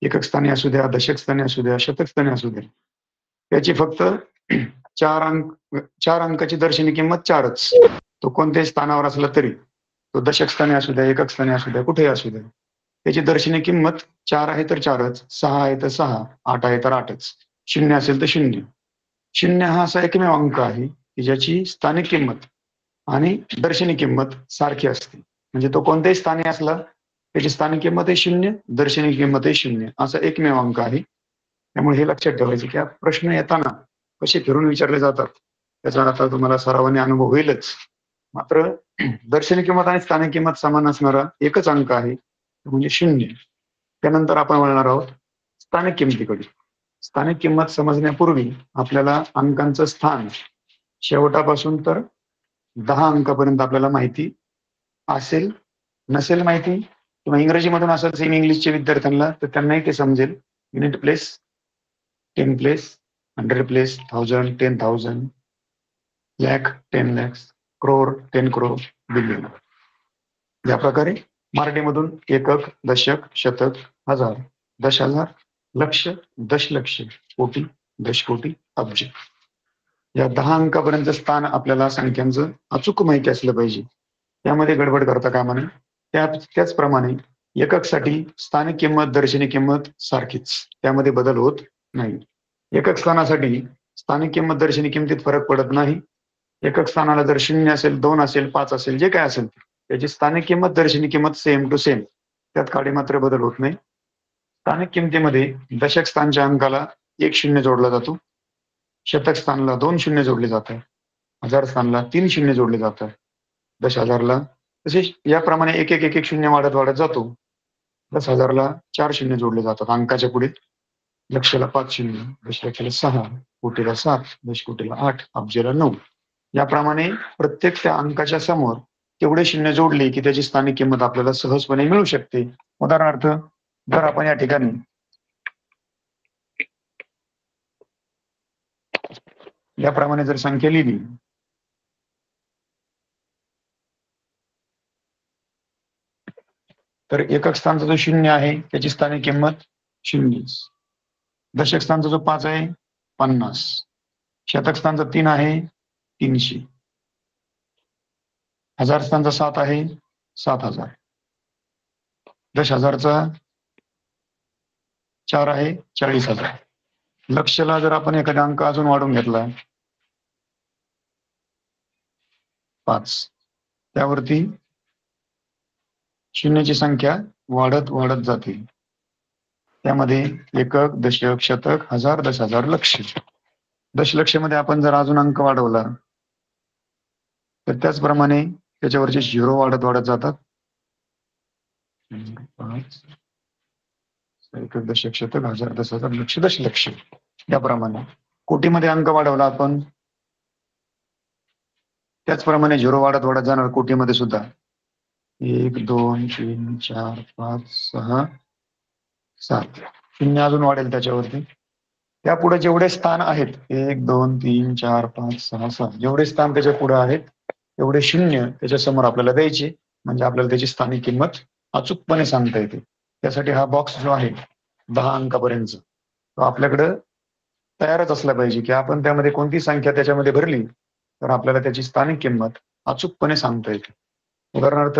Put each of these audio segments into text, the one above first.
एकक स्थानी असू द्या, दशक स्थानी असू द्या, शतक स्थानी असू द्या, त्याची फक्त 4 अंकाची दर्शनी किंमत 4च. तो कोणत्याही स्थानावर असला तरी, तो दशक स्थानी असू द्या, एकक स्थानी असू द्या, कुठेही असू द्या, त्याची दर्शनी किंमत 4 आहे तर 4च, 6 आहे तर 6, 8 आहे तर 8च, 0 असेल तर 0. 0 हा असा एकमेव अंक आहे की ज्याची स्थानिक किंमत आणि दर्शनी किंमत सारखी असते. म्हणजे तो कोणत्याही स्थानी असला त्याची स्थानिक किंमत आहे 0, दर्शनी किंमत आहे 0, असा एकमेव अंक आहे. त्यामुळे हे लक्षात ठेवायचं की प्रश्न येताना कसे फिरून विचारले जातात त्याचा आता तुम्हाला सरावाने अनुभव होईलच. मात्र दर्शनी किंमत आणि स्थानिक किंमत समान असणारा एकच अंक आहे म्हणजे 0. त्यानंतर आपण वळणार आहोत स्थानिक किमतीकडे. स्थानिक किंमत समजण्यापूर्वी आपल्याला अंकांचं स्थान शेवटापासून तर 10 अंकापर्यंत आपल्याला माहिती असेल, नसेल माहिती किंवा इंग्रजीमधून असेल सेमी इंग्लिशच्या विद्यार्थ्यांना तर त्यांनाही ते समजेल. Unit place, 10 place, 100 place, 1000, 10,000, lakh, 10 lakhs, crore, 10 crore, billion. या प्रकारे मराठीमधून एकक, दशक, शतक, हजार, दश हजार, लक्ष, दशलक्ष, कोटी, दशकोटी, अब्ज या 10 अंकापर्यंत स्थान आपल्याला संख्यांचं अचूक माहिती असलं पाहिजे. त्यामध्ये गडबड करता कामा नये. त्याचप्रमाणे एककसाठी स्थानिक किंमत, दर्शनी किंमत सारखीच, त्यामध्ये बदल होत नाही. एकक स्थानासाठी स्थानिक किंमत, दर्शनी किंमतीत फरक पडत नाही. एकक स्थानाला जर 0 असेल, 2 असेल, 5 असेल, जे काय असेल त्याची स्थानिक किंमत, दर्शनी किंमत सेम टू सेम, त्यात काडी मात्र बदल होत नाही. स्थानिक किमतीमध्ये दशक स्थानच्या अंकाला 1 शून्य जोडला जातो, शतक स्थानला 2 शून्य जोडले जातात, हजार स्थानला 3 शून्य जोडले जातात, दश हजारला तसेच याप्रमाणे एक एक एक एक शून्य वाढत वाढत जातो. 10,000ला 4 शून्य जोडले जातात अंकाच्या पुढे, लक्षला 5 शून्य, दशलक्षाला 6, कोटीला 7, दशकोटीला 8, अब्जाला 9. याप्रमाणे प्रत्येक त्या अंकाच्या समोर तेवढे शून्य जोडले की त्याची स्थानिक किंमत आपल्याला सहजपणे मिळू शकते. उदाहरणार्थ जर आपण या ठिकाणी याप्रमाणे जर संख्या लिहिली तर एकक स्थानचा जो 0 आहे त्याची स्थानिक किंमत 0, दशक स्थानचा जो 5 आहे 50, शतक स्थानचा 3 आहे 300, हजार स्थानचा 7 आहे 7,000, दश हजारचा 4 आहे 40,000. लक्षला जर आपण एखादा अंक अजून वाढून घेतला 5, त्यावरती शून्याची संख्या वाढत वाढत जाते. त्यामध्ये एकक, दशक, शतक, हजार, दश हजार, लक्ष. दशलक्ष मध्ये आपण जर अजून अंक वाढवला तर त्याचप्रमाणे त्याच्यावरचे 0 वाढत वाढत जातात. एकक, दशक, शतक, हजार, दश हजार, लक्ष, दशलक्ष. याप्रमाणे कोटीमध्ये अंक वाढवला आपण त्याचप्रमाणे 0 वाढत वाढत जाणार कोटीमध्ये सुद्धा. 1, 2, 3, 4, 5, 6, 7 शून्य अजून वाढेल त्याच्यावरती. त्यापुढे जेवढे स्थान आहेत 1, 2, 3, 4, 5, 6, 7 जेवढे स्थान त्याच्या पुढे आहेत तेवढे शून्य त्याच्या समोर आपल्याला द्यायचे, म्हणजे आपल्याला त्याची स्थानिक किंमत अचूकपणे सांगता येते. त्यासाठी हा बॉक्स जो आहे 10 अंकापर्यंत तो आपल्याकडे तयारच असला पाहिजे की आपण त्यामध्ये कोणती संख्या त्याच्यामध्ये भरली तर आपल्याला त्याची स्थानिक किंमत अचूकपणे सांगता येते. उदाहरणार्थ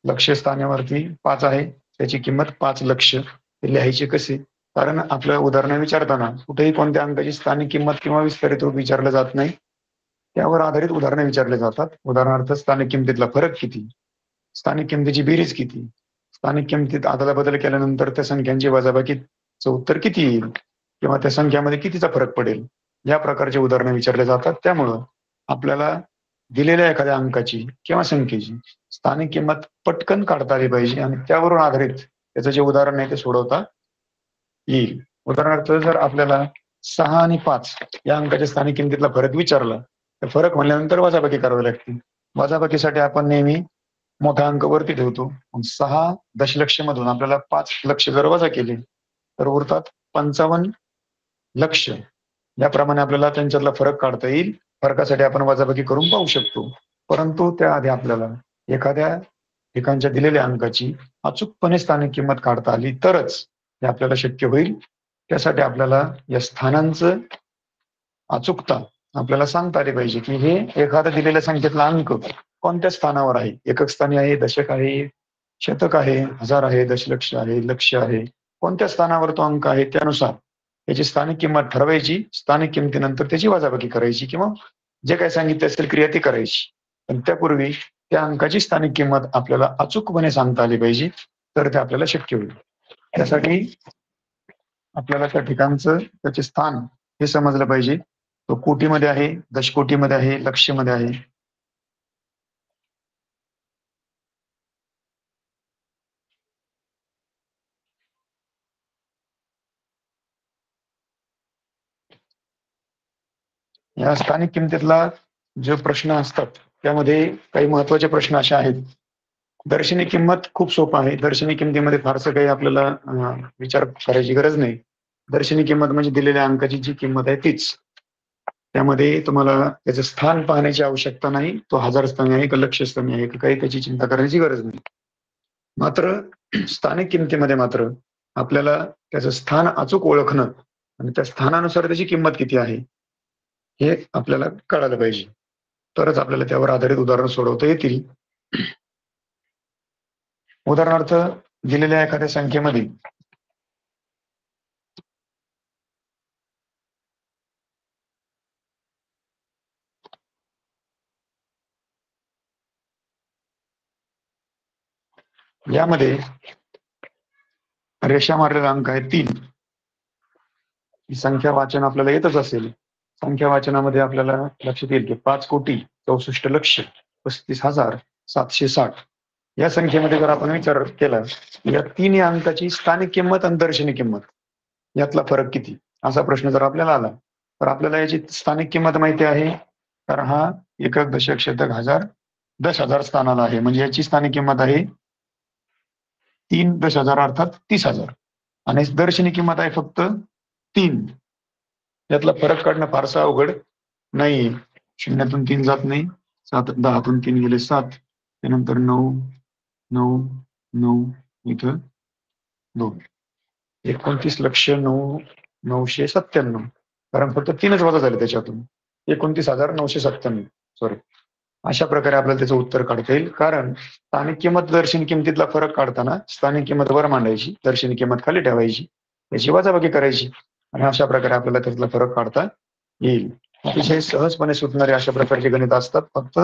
लक्ष्य स्थानावरती 5 आहे, त्याची किंमत 5 लक्ष. ते लिहायचे कसे? कारण आपल्या उदाहरण विचारताना कुठेही कोणत्या अंकाची स्थानिक किंमत किंवा विस्तारित रूप विचारलं जात नाही, त्यावर आधारित उदाहरणे विचारले जातात. उदाहरणार्थ स्थानिक किमतीतला फरक किती, स्थानिक किमतीची बेरीज किती, स्थानिक किमतीत आदला बदल केल्यानंतर त्या संख्यांची वजाबाकीचं उत्तर किती येईल किंवा त्या संख्यामध्ये कितीचा फरक पडेल, या प्रकारचे उदाहरणे विचारले जातात. त्यामुळं आपल्याला दिलेल्या एखाद्या अंकाची किंवा संख्येची स्थानिक किंमत पटकन काढता आली पाहिजे आणि त्यावरून आधारित त्याचं जे उदाहरण आहे ते सोडवता येईल. उदाहरणार्थ जर आपल्याला 6 आणि 5 या अंकाच्या स्थानिक किमतीतला फरक विचारला तर फरक म्हणल्यानंतर वजाबाकी करावी लागते. वजाबाकीसाठी आपण नेहमी मोठा अंक वरती ठेवतो. 6 दशलक्ष मधून आपल्याला 5 लक्ष जर वजा केले तर उरतात 55 लक्ष. याप्रमाणे आपल्याला त्यांच्यातला फरक काढता येईल. फरकासाठी आपण वजाबाकी करून पाहू शकतो. परंतु त्याआधी आपल्याला एखाद्या ठिकाणच्या दिलेल्या अंकाची अचूकपणे स्थानिक किंमत काढता आली तरच हे आपल्याला शक्य होईल. त्यासाठी आपल्याला या स्थानांचं अचूकता आपल्याला सांगता आली पाहिजे की हे एखाद्या दिलेल्या संख्येतला अंक कोणत्या स्थानावर आहे. एकक स्थानी आहे, दशक आहे, शतक आहे, हजार आहे, दशलक्ष आहे, लक्ष आहे, कोणत्या स्थानावर तो अंक आहे त्यानुसार त्याची स्थानिक किंमत ठरवायची. स्थानिक किमतीनंतर त्याची वजाबाकी करायची किंवा जे काही सांगितले असेल क्रिया ती करायची. पण त्यापूर्वी त्या अंकाची स्थानिक किंमत आपल्याला अचूकपणे सांगता आली पाहिजे, तर ते आपल्याला शक्य होईल. त्यासाठी आपल्याला त्या ठिकाणचं त्याचे स्थान हे समजलं पाहिजे. तो कोटीमध्ये आहे, दशकोटीमध्ये आहे, लक्षमध्ये आहे. या स्थानिक किमतीतला जो प्रश्न असतात त्यामध्ये काही महत्वाचे प्रश्न असे आहेत. दर्शनी किंमत खूप सोपं आहे. दर्शनी किमतीमध्ये फारसं काही आपल्याला विचार करायची गरज नाही. दर्शनी किंमत म्हणजे दिलेल्या अंकाची जी किंमत आहे तीच. त्यामध्ये तुम्हाला त्याचं स्थान पाहण्याची आवश्यकता नाही. तो हजार स्थानी आहे का लक्ष स्थानी आहे का काही त्याची चिंता करण्याची गरज नाही. मात्र स्थानिक किमतीमध्ये मात्र आपल्याला त्याचं स्थान अचूक ओळखणं आणि त्या स्थानानुसार त्याची किंमत किती आहे हे आपल्याला कळायला पाहिजे. तरच आपल्याला त्यावर आधारित उदाहरण सोडवता येतील. उदाहरणार्थ दिलेल्या एखाद्या संख्येमध्ये यामध्ये रेषा मारलेला अंक आहे 3. ही संख्या वाचन आपल्याला येतच असेल. संख्या वाचनामध्ये आपल्याला लक्षात येईल की 5,64,64,760 या संख्येमध्ये जर आपण विचार केला या 3 अंकाची स्थानिक किंमत आणि दर्शनी किंमत यातला फरक किती असा प्रश्न जर आपल्याला आला तर आपल्याला याची स्थानिक किंमत माहिती आहे. कारण हा एकक, दशक, शतक, हजार, 10,000 स्थानाला आहे. म्हणजे याची स्थानिक किंमत आहे 3,10,000 अर्थात 30,000 आणि दर्शनी किंमत आहे फक्त 3. यातला फरक काढणं फारसं अवघड नाही. 0तून 3 जात नाही. 10तून 3 गेले 7. त्यानंतर 9, 9, 9 इथं 2. 29,09,997 कारण फक्त 3च वजा झाले त्याच्यातून. 29,997 सॉरी. अशा प्रकारे आपल्याला त्याचं उत्तर काढता येईल. कारण स्थानिक किंमत दर्शनी किंमतीतला फरक काढताना स्थानिक किंमत वर मांडायची, दर्शनी किंमत खाली ठेवायची, त्याची वजाबाकी करायची आणि अशा प्रकारे आपल्याला त्यातला फरक काढता येईल. अतिशय सहजपणे सुटणारे अशा प्रकारचे गणित असतात. फक्त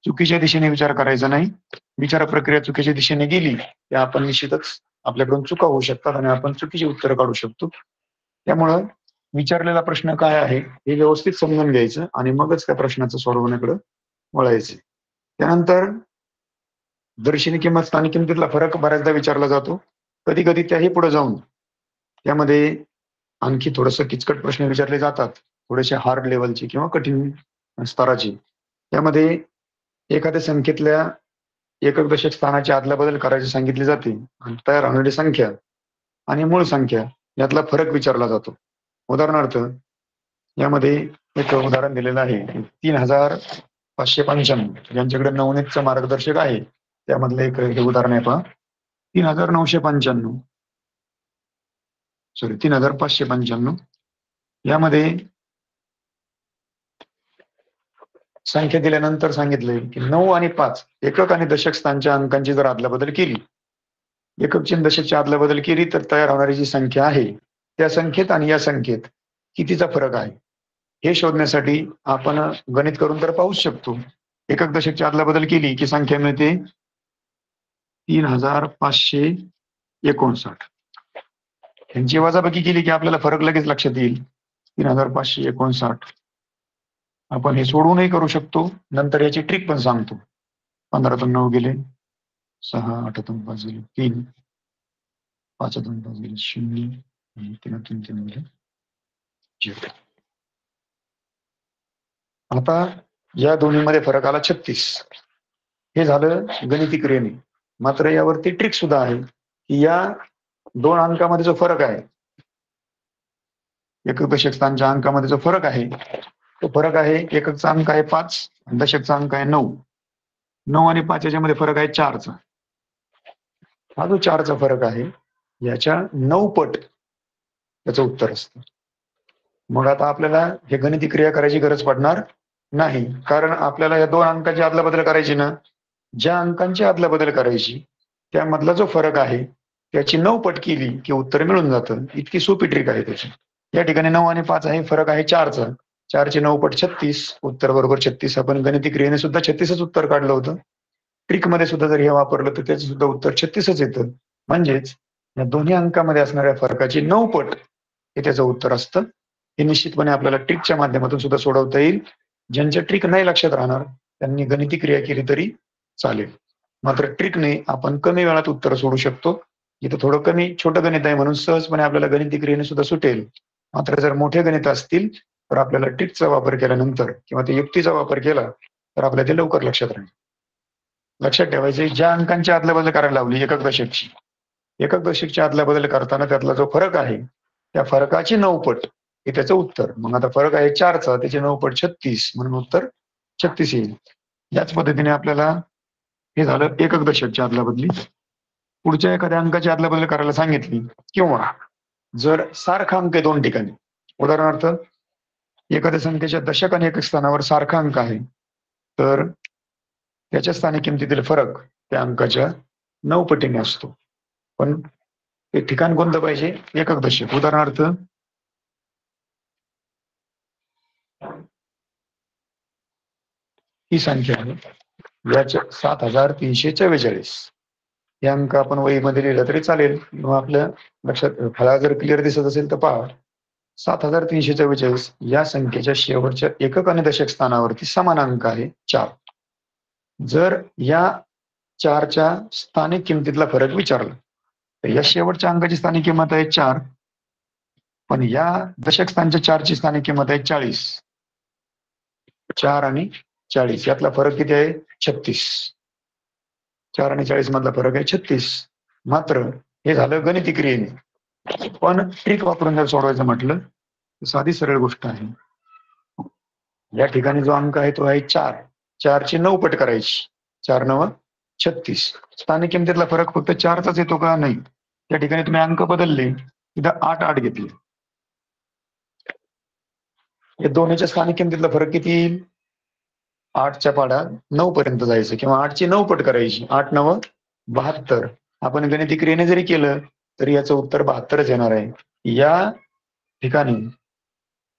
चुकीच्या दिशेने विचार करायचा नाही. विचार प्रक्रिया चुकीच्या दिशेने गेली की आपण निश्चितच आपल्याकडून चुका होऊ शकतात आणि आपण चुकीची उत्तरं काढू शकतो. त्यामुळं विचारलेला प्रश्न काय आहे हे व्यवस्थित समजून घ्यायचं आणि मगच त्या प्रश्नाचं सोडवण्याकडे वळायचे. त्यानंतर दर्शनी किंमत स्थानिक किंमतीतला फरक बऱ्याचदा विचारला जातो. कधी कधी त्याही पुढे जाऊन त्यामध्ये आणखी थोडंसं किचकट प्रश्न विचारले जातात. थोडेसे हार्ड लेवलचे किंवा कठीण स्तराचे. त्यामध्ये एखाद्या संख्येतल्या एकक दशक स्थानाची अदलाबदल करायची सांगितली जाते आणि तयार होणारी संख्या आणि मूळ संख्या यातला फरक विचारला जातो. उदाहरणार्थ यामध्ये एक उदाहरण दिलेलं आहे. 3,595 ज्यांच्याकडे नवनीतचं मार्गदर्शक आहे त्यामधलं एक उदाहरण आहे पहा. 3,995 सॉरी 3,595 यामध्ये संख्या दिल्यानंतर सांगितलंय की 9 आणि 5 एकक आणि दशक स्थानच्या अंकांची जर अदलाबदल केली, एककची आणि दशकची अदलाबदल केली तर तयार होणारी जी संख्या आहे त्या संख्येत आणि या संख्येत कितीचा फरक आहे हे शोधण्यासाठी आपण गणित करून तर पाहूच शकतो. एकक दशकची अदलाबदल केली की संख्या मिळते 3,559. यांची वजाबाकी केली की आपल्याला फरक लगेच लक्षात येईल. 3,559 आपण हे सोडवूनही करू शकतो. नंतर याची ट्रिक पण सांगतो. 15तून 9 गेले 6, 8तून 5 गेले 3, 5तून 5 गेले 0 आणि 3तून 3 गेले 0. आता या दोन्हीमध्ये फरक आला 36. हे झालं गणिती क्रियेने. मात्र यावरती ट्रिक सुद्धा आहे की या 2 अंकामध्ये जो फरक आहे, एकक दशक स्थानच्या अंकामध्ये जो फरक आहे तो फरक आहे एककचा अंक आहे 5 आणि दशकचा अंक आहे 9. 9 आणि 5 याच्यामध्ये फरक आहे 4चा. हा जो 4चा फरक आहे याच्या 9 पट त्याचं उत्तर असतं. मग आता आपल्याला हे गणिती क्रिया करायची गरज पडणार नाही, कारण आपल्याला या 2 अंकाची अदलाबदल करायची ना, ज्या अंकांची अदलाबदल करायची त्यामधला जो फरक आहे त्याची 9 पट केली की उत्तर मिळून जातं. इतकी सोपी ट्रिक आहे त्याची. या ठिकाणी 9 आणि 5 आहे, फरक आहे 4चा. 4 चे 9 पट 36, उत्तर बरोबर 36. आपण गणिती क्रियेने सुद्धा 36च उत्तर काढलं होतं. ट्रिक मध्ये सुद्धा जर हे वापरलं तर त्याचं सुद्धा उत्तर 36च येतं. म्हणजेच या दोन्ही अंकामध्ये असणाऱ्या फरकाची 9 पट हे त्याचं उत्तर असतं. हे निश्चितपणे आपल्याला ट्रिकच्या माध्यमातून सुद्धा सोडवता येईल. ज्यांच्या ट्रिक नाही लक्षात राहणार त्यांनी गणिती क्रिया केली तरी चालेल. मात्र ट्रिकने आपण कमी वेळात उत्तर सोडू शकतो. इथं थोडं कमी छोटं गणित आहे म्हणून सहजपणे आपल्याला गणिती क्रियेने सुद्धा सुटेल. मात्र जर मोठे गणित असतील तर आपल्याला ट्रिकचा वापर केल्यानंतर किंवा त्या युक्तीचा वापर केला तर आपल्याला ते लवकर लक्षात राहील. लक्षात ठेवायचे, ज्या अंकांची अदलाबदल करायला लावली एकक दशकची, एकक दशकची अदलाबदल करताना त्यातला जो फरक आहे त्या फरकाची 9 पट हे त्याचं उत्तर. मग आता फरक आहे 4चा, त्याचे 9 पट 36 म्हणून उत्तर 36 येईल. याच पद्धतीने आपल्याला हे झालं एकक दशकची अदलाबदली. पुढच्या एखाद्या अंकाची अदलाबदल करायला सांगितली किंवा जर सारखा अंक आहे 2 ठिकाणी, उदाहरणार्थ एखाद्या संख्येच्या दशक आणि एकक स्थानावर सारखा अंक आहे तर त्याच्या स्थानिक किमतीतील फरक त्या अंकाच्या 9 पटीने असतो. पण ते ठिकाण कोणतं पाहिजे? एकक दशक. उदाहरणार्थ ही संख्या आहे याच्या 7344. हे अंक आपण वहीमध्ये लिहिलं तरी चालेल किंवा आपल्या लक्षात फळा जर क्लिअर दिसत असेल तर पहा. 7344 या संख्येच्या शेवटच्या एकक आणि दशक स्थानावरती समान अंक आहे 4. जर या 4च्या स्थानिक किमतीतला फरक विचारला तर या शेवटच्या अंकाची स्थानिक किंमत आहे 4, पण या दशक स्थानच्या 4ची स्थानिक किंमत आहे 40. 4 आणि 40 यातला फरक किती आहे? 36. 4 आणि 40 मधला फरक आहे 36. मात्र हे झालं गणिती क्रियेने. पण ट्रिक वापरून जर सोडवायचं म्हटलं तर साधी सरळ गोष्ट आहे. या ठिकाणी जो अंक आहे तो आहे 4. 4 ची 9 पट करायची. 4 9 36. स्थानिक किमतीतला फरक फक्त 4चाच येतो का? नाही. त्या ठिकाणी तुम्ही अंक बदलले, तिथं 8 8 घेतले. या दोन्हीच्या स्थानिक किमतीतला फरक किती येईल? 8च्या पाड्यात 9 पर्यंत जायचं किंवा 8 ची 9 पट करायची. 8 9 72. आपण गणिती क्रियेने जरी केलं तरी याचं उत्तर 72च येणार आहे. या ठिकाणी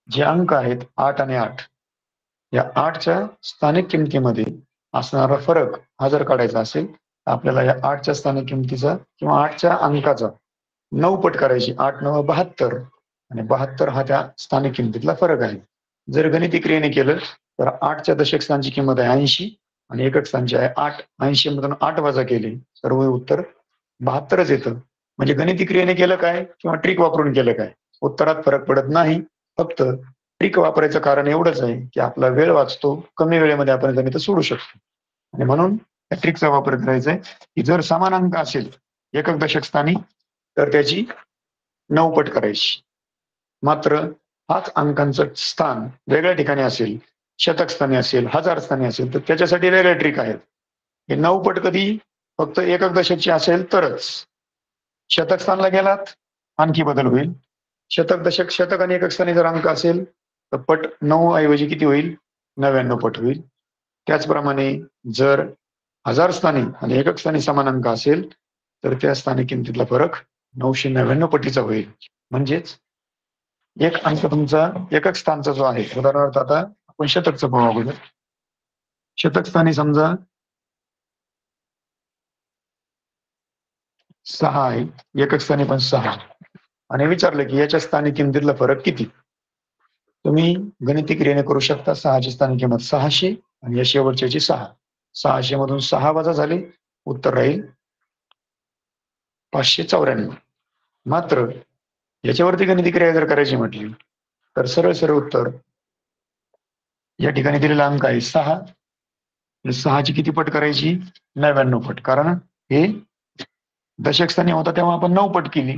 जे अंक आहेत 8 आणि 8, या 8च्या स्थानिक किमतीमध्ये असणारा फरक हा जर काढायचा असेल तर आपल्याला या 8च्या स्थानिक किमतीचा किंवा 8च्या अंकाचा 9 पट करायची. 8 9 72 आणि 72 हा त्या स्थानिक किमतीतला फरक आहे. जर गणिती क्रियेने केलं तर 8च्या दशक स्थानची किंमत आहे 80 आणि एकक स्थानची आहे 8. 80 मधून 8 वजा केले तर उत्तर 72च येतं. म्हणजे गणिती क्रियेने केलं काय किंवा ट्रिक वापरून केलं काय, उत्तरात फरक पडत नाही. फक्त ट्रिक वापरायचं कारण एवढंच आहे की आपला वेळ वाचतो, कमी वेळेमध्ये आपण गणित सोडू शकतो. आणि म्हणून या ट्रिकचा वापर करायचा आहे की जर समान अंक असेल एकक दशक स्थानी तर त्याची 9 पट करायची. मात्र हाच अंकांचं स्थान वेगळ्या ठिकाणी असेल, शतक स्थानी असेल, हजार स्थानी असेल तर त्याच्यासाठी वेगळ्या ट्रिक आहेत. हे 9 पट कधी फक्त एकक दशकची असेल तरच. शतक स्थानला गेलात आणखी बदल होईल. शतक दशक शतक आणि एकक स्थानी जर अंक असेल तर पट 9 ऐवजी किती होईल? 99 पट होईल. त्याचप्रमाणे जर हजार स्थानी आणि एकक स्थानी समान अंक असेल तर त्या स्थानिक किमतीतला फरक 999 पटीचा होईल. म्हणजेच एक अंक तुमचा एकक स्थानचा जो आहे, उदाहरणार्थ आता आपण शतकचं पाहू अगोदर. शतक स्थानी समजा 6 आहे, एकक स्थानी पण 6 आणि विचारलं की याच्या स्थानिक किमतीतला फरक किती? तुम्ही गणिती क्रियेने करू शकता. 6ची स्थानिक किंमत 600 आणि या शेवटच्याची 6. 600 मधून 6 वजा झाले, उत्तर राहील 594. मात्र याच्यावरती गणिती क्रिया जर करायची म्हटली तर सरळ सरळ उत्तर या ठिकाणी दिलेला अंक आहे 6. 6ची किती पट करायची? 99 पट. कारण हे दशक स्थानी होता तेव्हा आपण 9 पट केली.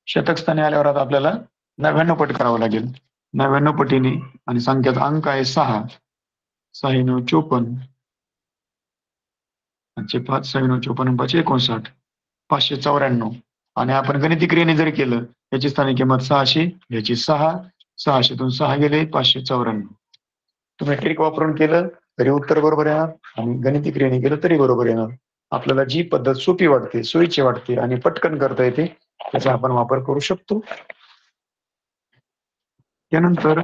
शतक स्थानी आल्यावर आता आपल्याला 99 पट करावं लागेल. 99 पटीने आणि संख्याचा अंक आहे 6. 6 9 54. 5 6 9 54 5 59. 594. आणि आपण गणिती क्रियेने जर केलं, याची स्थानिक किंमत 600, याची 6, 600तून 6 गेले 594. तुम्ही ट्रिक वापरून केलं तरी उत्तर बरोबर येणार आणि गणिती क्रियेने केलं तरी बरोबर येणार. आपल्याला जी पद्धत सोपी वाटते, सोयीची वाटते आणि पटकन करता येते त्याचा आपण वापर करू शकतो. त्यानंतर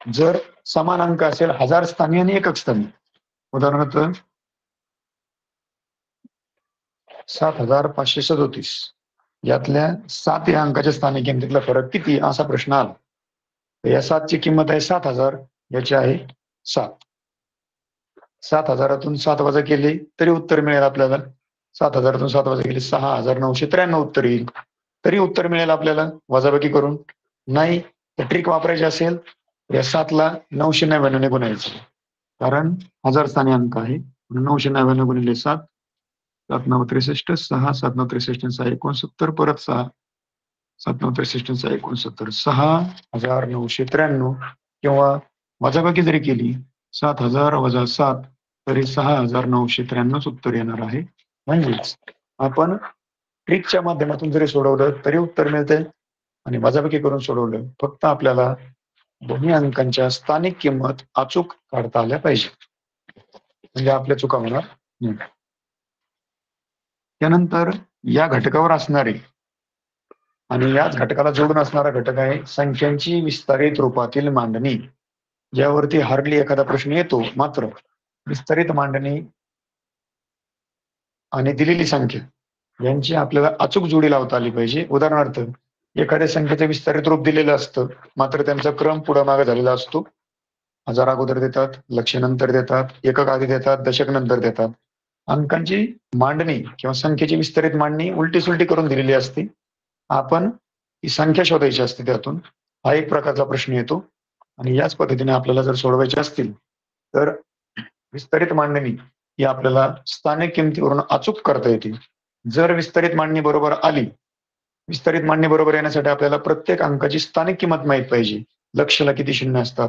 जर समान अंक असेल 1000 स्थानी आणि एकक स्थानी, उदाहरणार्थ 7537, यातल्या 7 या अंकाच्या स्थानिक किमतीतला फरक किती असा प्रश्न आला. तर या 7ची किंमत आहे 7000, याची आहे 7. 7000तून 7 वजा केले तरी उत्तर मिळेल आपल्याला. 7000तून 7 वजा केले 6993 उत्तर येईल. तरी उत्तर मिळेल आपल्याला वजाबाकी करून. नाही तर ट्रिक वापरायची असेल या 7ला 999 गुणायचं, कारण 1000 स्थानी अंक आहे. 999 गुणिले 7, 7,963, 6, 7,963, 6,69, परत 6, 7,963, 6,69, 6,993, किंवा वजाबाकी जरी केली 7,000 वजा 7 तरी 6,993 उत्तर येणार आहे. म्हणजेच आपण ट्रिकच्या माध्यमातून जरी सोडवलं तरी उत्तर मिळते आणि वजाबाकी करून सोडवलं फक्त आपल्याला दोन्ही अंकांच्या स्थानिक किंमत अचूक काढता आल्या पाहिजे, म्हणजे आपल्या चुका होणार नाही. त्यानंतर या घटकावर असणारे आणि याच घटकाला जोडून असणारा घटक आहे संख्यांची विस्तारित रूपातील मांडणी, ज्यावरती हार्डली एखादा प्रश्न येतो. मात्र विस्तारित मांडणी आणि दिलेली संख्या यांची आपल्याला अचूक जोडी लावता आली पाहिजे. उदाहरणार्थ एखाद्या संख्येचं विस्तारित रूप दिलेलं असतं, मात्र त्यांचा क्रम पुढे मागे झालेला असतो. 1000 अगोदर देतात, लक्ष नंतर देतात, एकक आधी देतात, दशक नंतर देतात. अंकांची मांडणी किंवा संख्येची विस्तारित मांडणी उलटी सुलटी करून दिलेली असते. आपण ही संख्या शोधायची असते. त्यातून हा एक प्रकारचा प्रश्न येतो आणि याच पद्धतीने आपल्याला जर सोडवायचे असतील तर विस्तारित मांडणी ही आपल्याला स्थानिक किमतीवरून अचूक करता येते. जर विस्तारित मांडणी बरोबर आली, विस्तारित मांडणी बरोबर येण्यासाठी आपल्याला प्रत्येक अंकाची स्थानिक किंमत माहित पाहिजे. लक्षला किती शून्य असतात,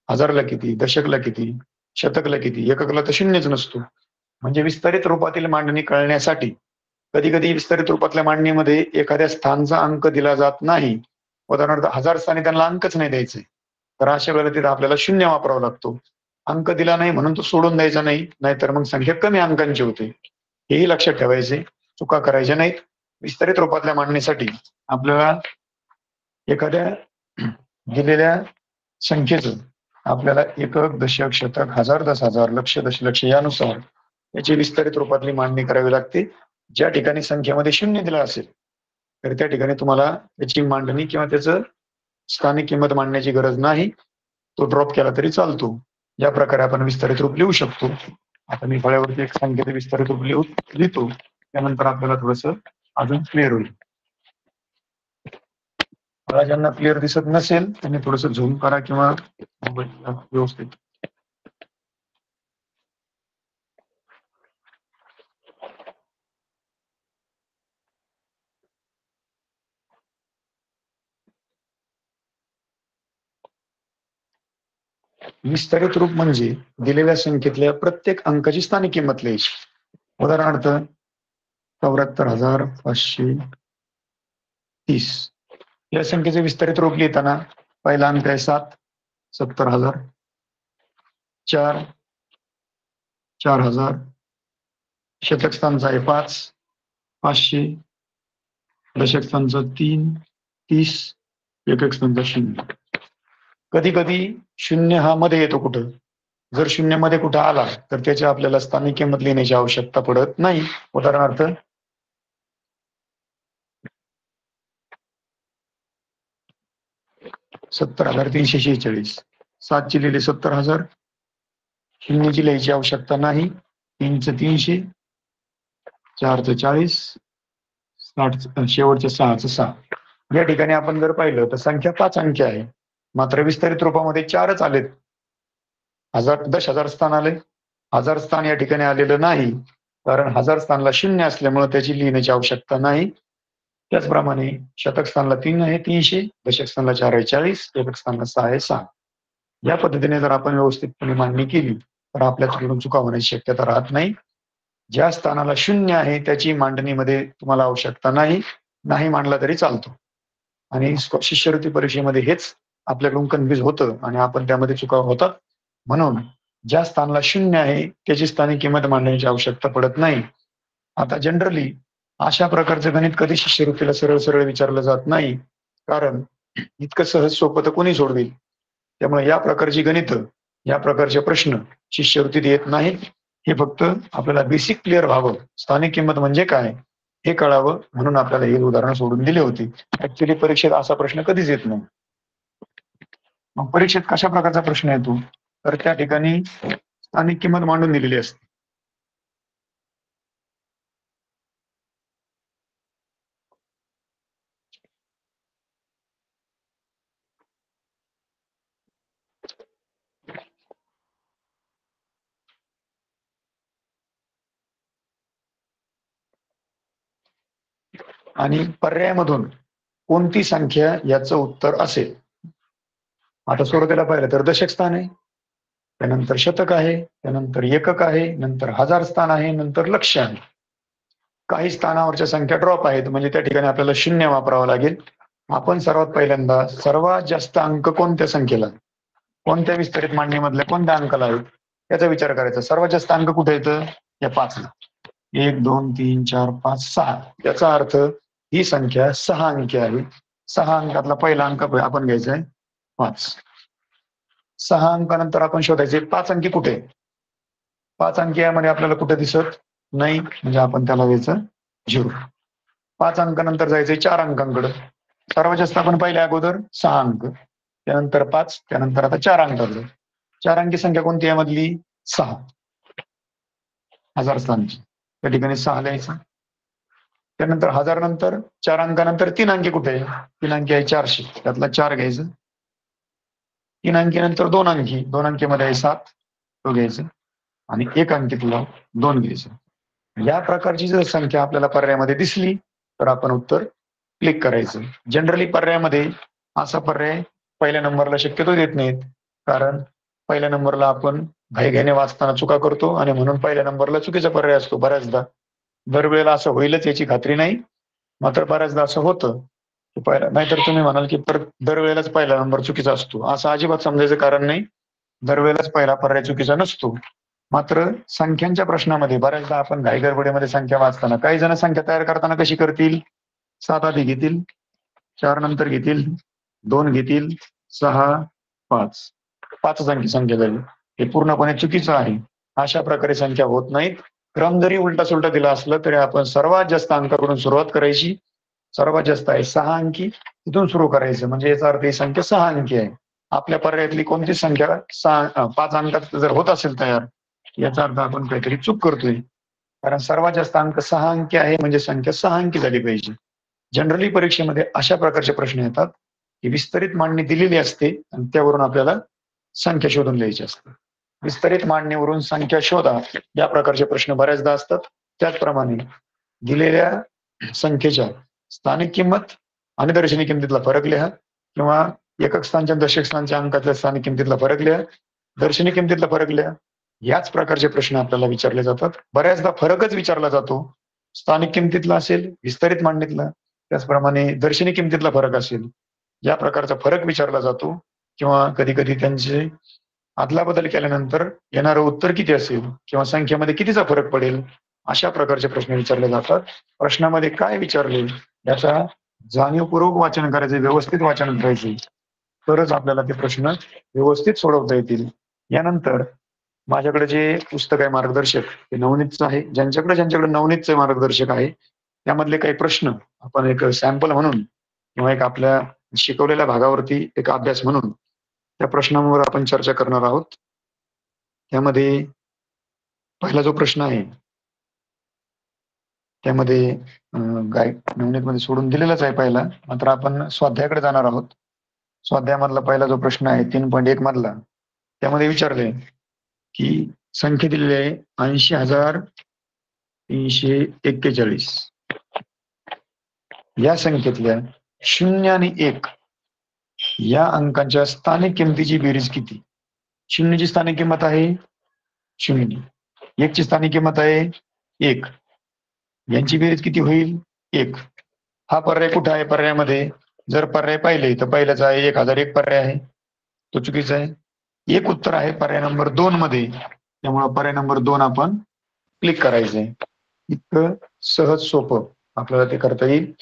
1000ला किती, दशकला किती, शतकला किती, एककला तर शून्यच नसतो. म्हणजे विस्तारित रूपातील मांडणी कळण्यासाठी कधी कधी विस्तारित रूपातल्या मांडणीमध्ये एखाद्या स्थानचा अंक दिला जात नाही. उदाहरणार्थ 1000 स्थानी त्यांना अंकच नाही द्यायचे, तर अशा वेळेला तिथे आपल्याला शून्य वापरावा लागतो. अंक दिला नाही म्हणून तो सोडून द्यायचा नाही, नाहीतर मग संख्या कमी अंकांची होते. हेही लक्षात ठेवायचे, चुका करायच्या नाहीत. विस्तारित रूपातल्या मांडणीसाठी आपल्याला एखाद्या दिलेल्या संख्येचं आपल्याला एकक, दशक, शतक, हजार, 10,000, लक्ष, दशलक्ष यानुसार याची विस्तारित रूपातली मांडणी करावी लागते. ज्या ठिकाणी संख्येमध्ये शून्य दिला असेल तर त्या ठिकाणी तुम्हाला त्याची मांडणी किंवा त्याचं स्थानिक किंमत मांडण्याची गरज नाही, तो ड्रॉप केला तरी चालतो. या प्रकारे आपण विस्तारित रूप लिहू शकतो. आता मी फळ्यावरती एक संख्येचं विस्तारित रूप लिहितो, त्यानंतर आपल्याला थोडस अजून क्लिअर होईल. मला ज्यांना क्लिअर दिसत नसेल त्यांनी थोडस झूम करा किंवा व्यवस्थित. विस्तारित रूप म्हणजे दिलेल्या संख्येतल्या प्रत्येक अंकाची स्थानिक किंमत लिहायची. उदाहरणार्थ 74,530 या संख्येचे विस्तारित रूप लिहिताना पहिला अंक आहे 7, 70,000, 4, 4,000, शतक स्थानचा आहे 5, 500, दशक स्थानचा 3, 30, एकक स्थानचा 0. कधी कधी शून्य हा मध्ये येतो कुठं. जर शून्य मध्ये कुठं आला तर त्याची आपल्याला स्थानिक किंमत लिहिण्याची आवश्यकता पडत नाही. उदाहरणार्थ 70,346, 7ची लिहिली 70,000, शून्यची लिहायची आवश्यकता नाही. 3चं 300, 4चं 40, 60, शेवटच्या 6चं 6. या ठिकाणी आपण जर पाहिलं तर संख्या 5 अंकी आहे, मात्र विस्तारित रूपामध्ये 4च आलेत. 10,000 स्थान आले, 1000 स्थान या ठिकाणी आलेलं नाही, कारण 1000 स्थानला शून्य असल्यामुळे त्याची लिहिण्याची आवश्यकता नाही. त्याचप्रमाणे शतक स्थानला 3 आहे 300, दशक स्थानला 4 आहे 40, एकक स्थानला 6 आहे 6. या पद्धतीने जर आपण व्यवस्थितपणे मांडणी केली तर आपल्या चुकीतून चुका होण्याची शक्यता राहत नाही. ज्या स्थानाला शून्य आहे त्याची मांडणीमध्ये तुम्हाला आवश्यकता नाही, नाही मांडला तरी चालतो. आणि शिष्यवृत्ती परीक्षेमध्ये हेच आपल्याकडून कन्फ्युज होतं आणि आपण त्यामध्ये चुका होतात. म्हणून ज्या स्थानाला शून्य आहे त्याची स्थानिक किंमत मांडण्याची आवश्यकता पडत नाही. आता जनरली अशा प्रकारचं गणित कधी शिष्यवृत्तीला सरळ सरळ विचारलं जात नाही, कारण इतकं सहज सोपं तर कोणी सोडवेल. त्यामुळे या प्रकारची गणितं, या प्रकारचे प्रश्न शिष्यवृत्तीत येत नाहीत. हे फक्त आपल्याला बेसिक क्लिअर व्हावं, स्थानिक किंमत म्हणजे काय हे कळावं म्हणून आपल्याला हे उदाहरण सोडून दिले होते. ऍक्च्युली परीक्षेत असा प्रश्न कधीच येत नाही. मग परीक्षेत कशा प्रकारचा प्रश्न येतो, तर त्या ठिकाणी स्थानिक किंमत मांडून दिलेली असते. आणि पर्यायामधून कोणती संख्या याचं उत्तर असेल. आता सुरुवातीला पाहिलं तर दशक स्थान आहे, त्यानंतर शतक आहे, त्यानंतर एकक आहे, नंतर हजार स्थान आहे, नंतर लक्ष आहे. काही स्थानावरच्या संख्या ड्रॉप आहेत, म्हणजे त्या ठिकाणी आपल्याला शून्य वापरावं लागेल. आपण सर्वात पहिल्यांदा सर्वात जास्त अंक कोणत्या संख्येला, कोणत्या विस्तारित मांडणीमधल्या कोणत्या अंकाला आहेत याचा विचार करायचा. सर्वात जास्त अंक कुठे येतं, या 5ला. 1 2 3 4 5 6. याचा अर्थ ही संख्या 6 अंकी आहे. 6 अंकातला पहिला अंक आपण घ्यायचा आहे 5. 6 अंकानंतर आपण शोधायचे 5 अंकी कुठे. 5 अंकी यामध्ये आपल्याला कुठे दिसत नाही, म्हणजे आपण त्याला द्यायचं 0. 5 अंकानंतर जायचंय 4 अंकांकडे. सर्वात जास्त आपण पहिल्या अगोदर 6 अंक, त्यानंतर 5, त्यानंतर आता 4 अंकाकडे. 4 अंकी संख्या कोणती आहे मधली, 6. हजार स्थानची, त्या ठिकाणी 6 लिहायचं. त्यानंतर हजार नंतर 4 अंकानंतर 3 अंकी कुठे आहे, 3 अंकी आहे 400, त्यातला 4 घ्यायचं. 3 अंकी नंतर 2 अंकी, 2 अंकी मध्ये आहे 7, तो घ्यायचं. आणि 1 अंकीतला 2 घ्यायचं. या प्रकारची जर संख्या आपल्याला पर्यायामध्ये दिसली तर आपण उत्तर क्लिक करायचं. जनरली पर्यायामध्ये असा पर्याय पहिल्या नंबरला शक्यतो देत नाहीत, कारण पहिल्या नंबरला आपण घाईघाईने वाचताना चुका करतो आणि म्हणून पहिल्या नंबरला चुकीचा पर्याय असतो बऱ्याचदा. दरवेळेला असं होईलच याची खात्री नाही, मात्र बऱ्याचदा असं होतं की पहिला, नाहीतर तुम्ही म्हणाल की दरवेळेलाच पहिला नंबर चुकीचा असतो, असं अजिबात समजायचं कारण नाही. दरवेळेलाच पहिला पर्याय चुकीचा नसतो. मात्र संख्यांच्या प्रश्नामध्ये बऱ्याचदा आपण घाई गडबडीमध्ये संख्या वाचताना काही जण संख्या तयार करताना कशी करतील, 7 आधी घेतील, 4 नंतर घेतील, 2 घेतील, 6, 5, 5 अंकी संख्या झाली. हे पूर्णपणे चुकीचं आहे. अशा प्रकारे संख्या होत नाहीत. क्रम जरी उलटा सुलटा दिला असलं तरी आपण सर्वात जास्त अंकाकडून सुरुवात करायची. सर्वात जास्त आहे 6 अंकी, तिथून सुरू करायचं, म्हणजे याचा अर्थ ही संख्या 6 अंकी आहे. आपल्या पर्यायातली कोणती संख्या 5 अंकात जर होत असेल तयार, याचा अर्थ आपण काहीतरी चूक करतोय. कारण सर्वात जास्त अंक 6 अंकी आहे, म्हणजे संख्या 6 अंकी झाली पाहिजे. जनरली परीक्षेमध्ये अशा प्रकारचे प्रश्न येतात की विस्तरित मांडणी दिलेली असते आणि त्यावरून आपल्याला संख्या शोधून द्यायची असते. विस्तरित मांडणीवरून संख्या शोधा या प्रकारचे प्रश्न बऱ्याचदा असतात. त्याचप्रमाणे दिलेल्या संख्येच्या स्थानिक किंमत आणि दर्शनी किंमतीतला फरक लिहा, किंवा एकक स्थानच्या दशक स्थानच्या अंकातल्या स्थानिक किंमतीतला फरक लिहा, दर्शनी किंमतीतला फरक लिहा. याच प्रकारचे प्रश्न आपल्याला विचारले जातात. बऱ्याचदा फरकच विचारला जातो. स्थानिक किंमतीतला असेल, विस्तरित मांडणीतला, त्याचप्रमाणे दर्शनी किंमतीतला फरक असेल, या प्रकारचा फरक विचारला जातो. किंवा कधी कधी त्यांचे अदलाबदल केल्यानंतर येणारं उत्तर किती असेल किंवा संख्येमध्ये कितीचा फरक पडेल, अशा प्रकारचे प्रश्न विचारले जातात. प्रश्नामध्ये काय विचारले याचा जाणीवपूर्वक वाचन करायचे, व्यवस्थित वाचन करायचे, तरच आपल्याला ते प्रश्न व्यवस्थित सोडवता येतील. यानंतर माझ्याकडे जे पुस्तक आहे मार्गदर्शक, ते नवनीतचं आहे. ज्यांच्याकडे नवनीतचं मार्गदर्शक आहे त्यामधले काही प्रश्न आपण एक सॅम्पल म्हणून किंवा एक आपल्या शिकवलेल्या भागावरती एक अभ्यास म्हणून त्या प्रश्नांवर आपण चर्चा करणार आहोत. त्यामध्ये पहिला जो प्रश्न आहे त्यामध्ये नवनीतमध्ये सोडून दिलेलाच आहे पहिला, मात्र आपण स्वाध्यायाकडे जाणार आहोत. स्वाध्यायामधला पहिला जो प्रश्न आहे 3.1 मधला, त्यामध्ये विचारले की संख्या दिलेली आहे 80,341. या संख्येतल्या 0 आणि 1 या अंकांच्या स्थानिक किमतीची बेरीज किती. 0 ची स्थानिक किंमत आहे 0, 1 ची स्थानिक किंमत आहे 1. यांची बेरीज किती होईल? 1. हा पर्याय कुठं आहे पर्यायामध्ये? जर पर्याय पाहिले तर पहिल्याचा आहे 1001 पर्याय आहे, तो चुकीचा आहे. एक उत्तर आहे पर्याय नंबर 2 मध्ये, त्यामुळे पर्याय नंबर 2 आपण क्लिक करायचंय. इतकं सहज सोपं आपल्याला ते करता येईल,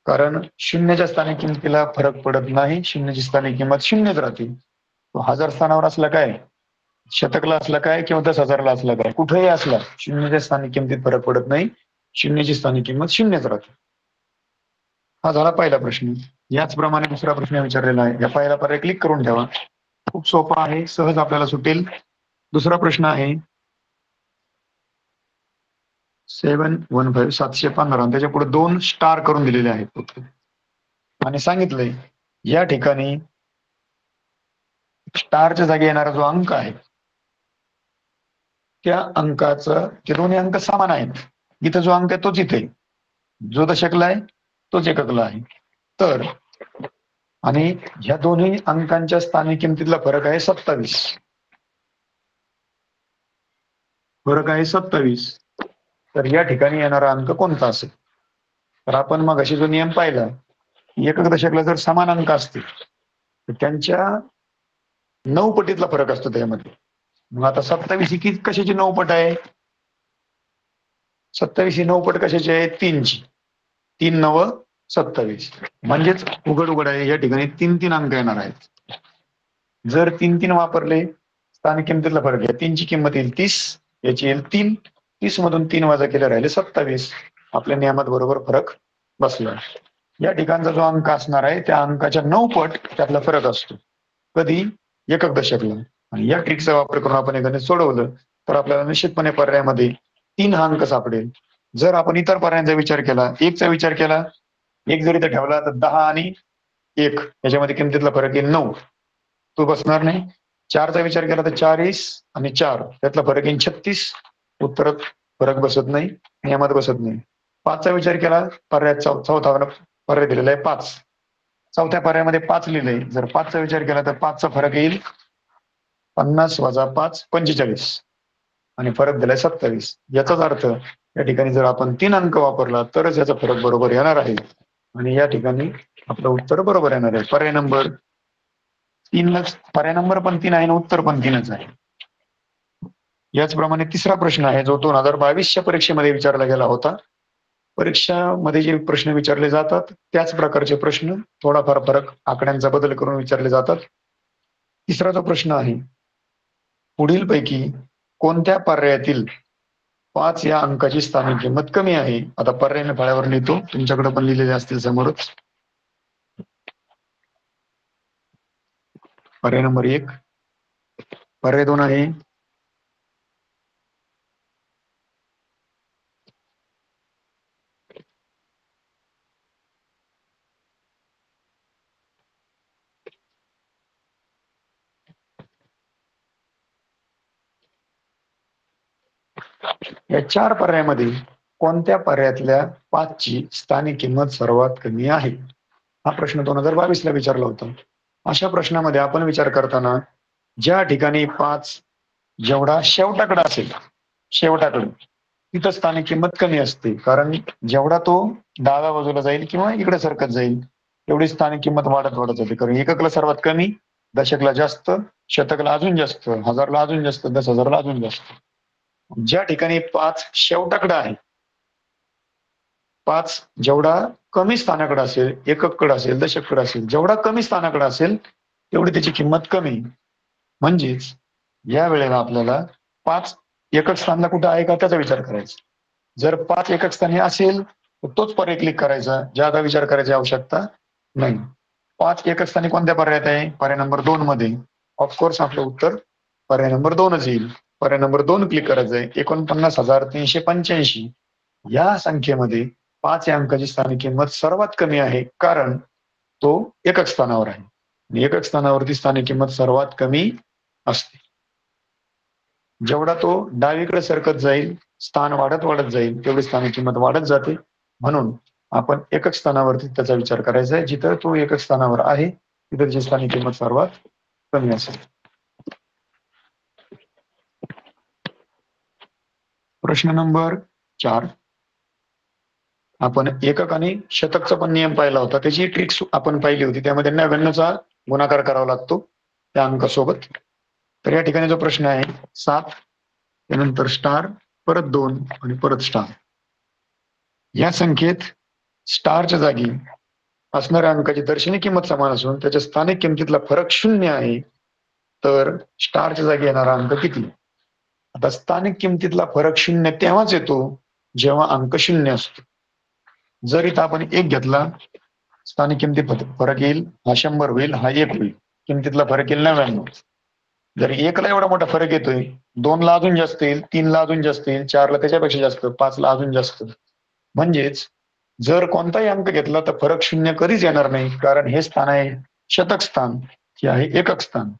कारण शून्याच्या स्थानिक किमतीला फरक पडत नाही. शून्याची स्थानिक किंमत शून्यच राहते. तो 1000 स्थानावर असला काय, शतकला असला काय किंवा 10,000ला असला काय, कुठेही असला शून्याच्या स्थानिक किमतीत फरक पडत नाही. शून्याची स्थानिक किंमत शून्यच राहते. हा झाला पहिला प्रश्न. याचप्रमाणे दुसरा प्रश्न विचारलेला आहे. या पहिला पर्याय क्लिक करून ठेवा. खूप सोपा आहे, सहज आपल्याला सुटेल. दुसरा प्रश्न आहे 715 715 त्याच्या पुढे 2 स्टार करून दिलेले आहेत फक्त, आणि सांगितलंय या ठिकाणी स्टारच्या जागी येणारा जो अंक आहे त्या अंकाचं, ते दोन्ही अंक समान आहेत. इथं जो अंक आहे तोच इथे, जो दशकला आहे तोच एककला आहे. तर आणि ह्या दोन्ही अंकांच्या स्थानिक किमतीतला फरक आहे 27. फरक आहे 27. तर या ठिकाणी येणारा अंक कोणता असेल? तर आपण मग अशी जो नियम पाहिला, एकक दशकला जर समान अंक असतील तर त्यांच्या 9 पटीतला फरक असतो त्यामध्ये. मग आता 27 ही कशाची 9 पट आहे? 27 ही 9 पट कशाची आहे? 3ची. 3 9 27. म्हणजेच उघड उघड आहे, या ठिकाणी 3 अंक येणार आहेत. जर 3 वापरले, स्थानिक किमतीतला फरक आहे. 3ची किंमत येईल 30, याची येईल 3. 30 मधून 3 वजा केले राहिले 27. आपल्या नियमात बरोबर फरक बसला. या ठिकाणचा जो अंक असणार आहे त्या अंकाच्या 9 पट त्यातला फरक असतो. कधी? एकक दशकला. आणि या ट्रिकचा वापर करून आपण एखादं सोडवलं तर आपल्याला निश्चितपणे पर्यायामध्ये 3 हा अंक सापडेल. जर आपण इतर पर्यायांचा विचार केला, 1चा विचार केला, 1 जर इथं ठेवला तर 10 आणि 1 याच्यामध्ये किमतीतला फरक येईल 9, तो बसणार नाही. 4चा विचार केला तर 4 आणि 4 त्यातला फरक येईल 36, उत्तरात फरक बसत नाही, नियमात बसत नाही. 5चा विचार केला, पर्याय चौथा पर्याय दिलेला आहे 5. चौथ्या पर्यायामध्ये 5 लिहिलंय. जर 5चा विचार केला तर 5चा फरक येईल 50 वजा 5 45, आणि फरक दिलाय 27. याचाच अर्थ या ठिकाणी जर आपण 3 अंक वापरला तरच याचा फरक बरोबर येणार आहे, आणि या ठिकाणी आपलं उत्तर बरोबर येणार आहे. पर्याय नंबर 3च, पर्याय नंबर पण 3 आहे आणि उत्तर पण 3च आहे. याचप्रमाणे तिसरा प्रश्न आहे जो 2022च्या परीक्षेमध्ये विचारला गेला होता. परीक्षामध्ये जे प्रश्न विचारले जातात त्याच प्रकारचे प्रश्न, थोडाफार फरक आकड्यांचा बदल करून विचारले जातात. तिसरा जो प्रश्न आहे, पुढीलपैकी कोणत्या पर्यायातील 5 या अंकाची स्थानिक किंमत कमी आहे? आता पर्याय मी फळ्यावर लिहितो, तुमच्याकडे पण लिहिलेले असतील समोरच. पर्याय नंबर 1, पर्याय 2 आहे या 4 पर्यायामध्ये कोणत्या पर्यायातल्या 5 ची स्थानिक किंमत सर्वात कमी आहे? हा प्रश्न 2022ला विचारला होता. अशा प्रश्नामध्ये आपण विचार करताना ज्या ठिकाणी 5 जेवढा शेवटाकडे असेल, शेवटाकडे, तिथं स्थानिक किंमत कमी असते. कारण जेवढा तो डाव्या बाजूला जाईल किंवा इकडे सरकत जाईल तेवढी स्थानिक किंमत वाढत वाढत जाते. कारण एककला सर्वात कमी, दशकला जास्त, शतकला अजून जास्त, हजारला अजून जास्त, 10,000ला अजून जास्त. ज्या ठिकाणी 5 शेवटाकडे आहे, 5 जेवढा कमी स्थानाकडे असेल, एकककडे असेल, दशककडे असेल, जेवढा कमी स्थानाकडे असेल तेवढी त्याची किंमत कमी. म्हणजेच या वेळेला आपल्याला 5 एकक स्थानला कुठं आहे का त्याचा विचार करायचा. जर 5 एकक स्थानी असेल तर तोच पर्याय क्लिक करायचा, ज्यादा विचार करायची आवश्यकता नाही. 5 एकक स्थानी कोणत्या पर्यायात आहे? पर्याय नंबर 2 मध्ये. ऑफकोर्स आपलं उत्तर पर्याय नंबर 2च येईल. पर्याय नंबर 2 क्लिक करायचं आहे. 49,385 या संख्येमध्ये 5 या अंकाची स्थानिक किंमत सर्वात कमी आहे, कारण तो एकक स्थानावर आहे. आणि एकक स्थानावरती स्थानिक किंमत सर्वात कमी असते. जेवढा तो डावीकडे सरकत जाईल, स्थान वाढत वाढत जाईल, तेवढी स्थानिक किंमत वाढत जाते. म्हणून आपण एकक स्थानावरती त्याचा विचार करायचा आहे. जिथं तो एकक स्थानावर आहे तिथं त्याची स्थानिक किंमत सर्वात कमी असेल. प्रश्न नंबर 4. आपण एकक आणि शतकचा पण नियम पाहिला होता, त्याची ट्रिक्स आपण पाहिली होती. त्यामध्ये 99चा गुणाकार करावा लागतो त्या अंकासोबत. तर या ठिकाणी जो प्रश्न आहे 7, त्यानंतर स्टार, परत 2 आणि परत स्टार. या संख्येत स्टारच्या जागी असणाऱ्या अंकाची दर्शनी किंमत समान असून त्याच्या स्थानिक किमतीतला फरक 0 आहे, तर स्टारच्या जागी येणारा अंक किती? आता स्थानिक किमतीतला फरक 0 तेव्हाच येतो जेव्हा अंक 0 असतो. जर इथं आपण 1 घेतला, स्थानिक किमतीत फरक येईल, हा 100 होईल, हा 1 होईल, किमतीतला फरक येईल 99. जर 1 ला एवढा मोठा फरक येतोय, 2 ला अजून जास्त येईल, 3 ला अजून जास्त येईल, 4 ला त्याच्यापेक्षा जास्त, 5 ला अजून जास्त. म्हणजेच जर कोणताही अंक घेतला तर फरक 0 कधीच येणार नाही, कारण हे स्थान आहे शतक स्थान, हे आहे एकक स्थान.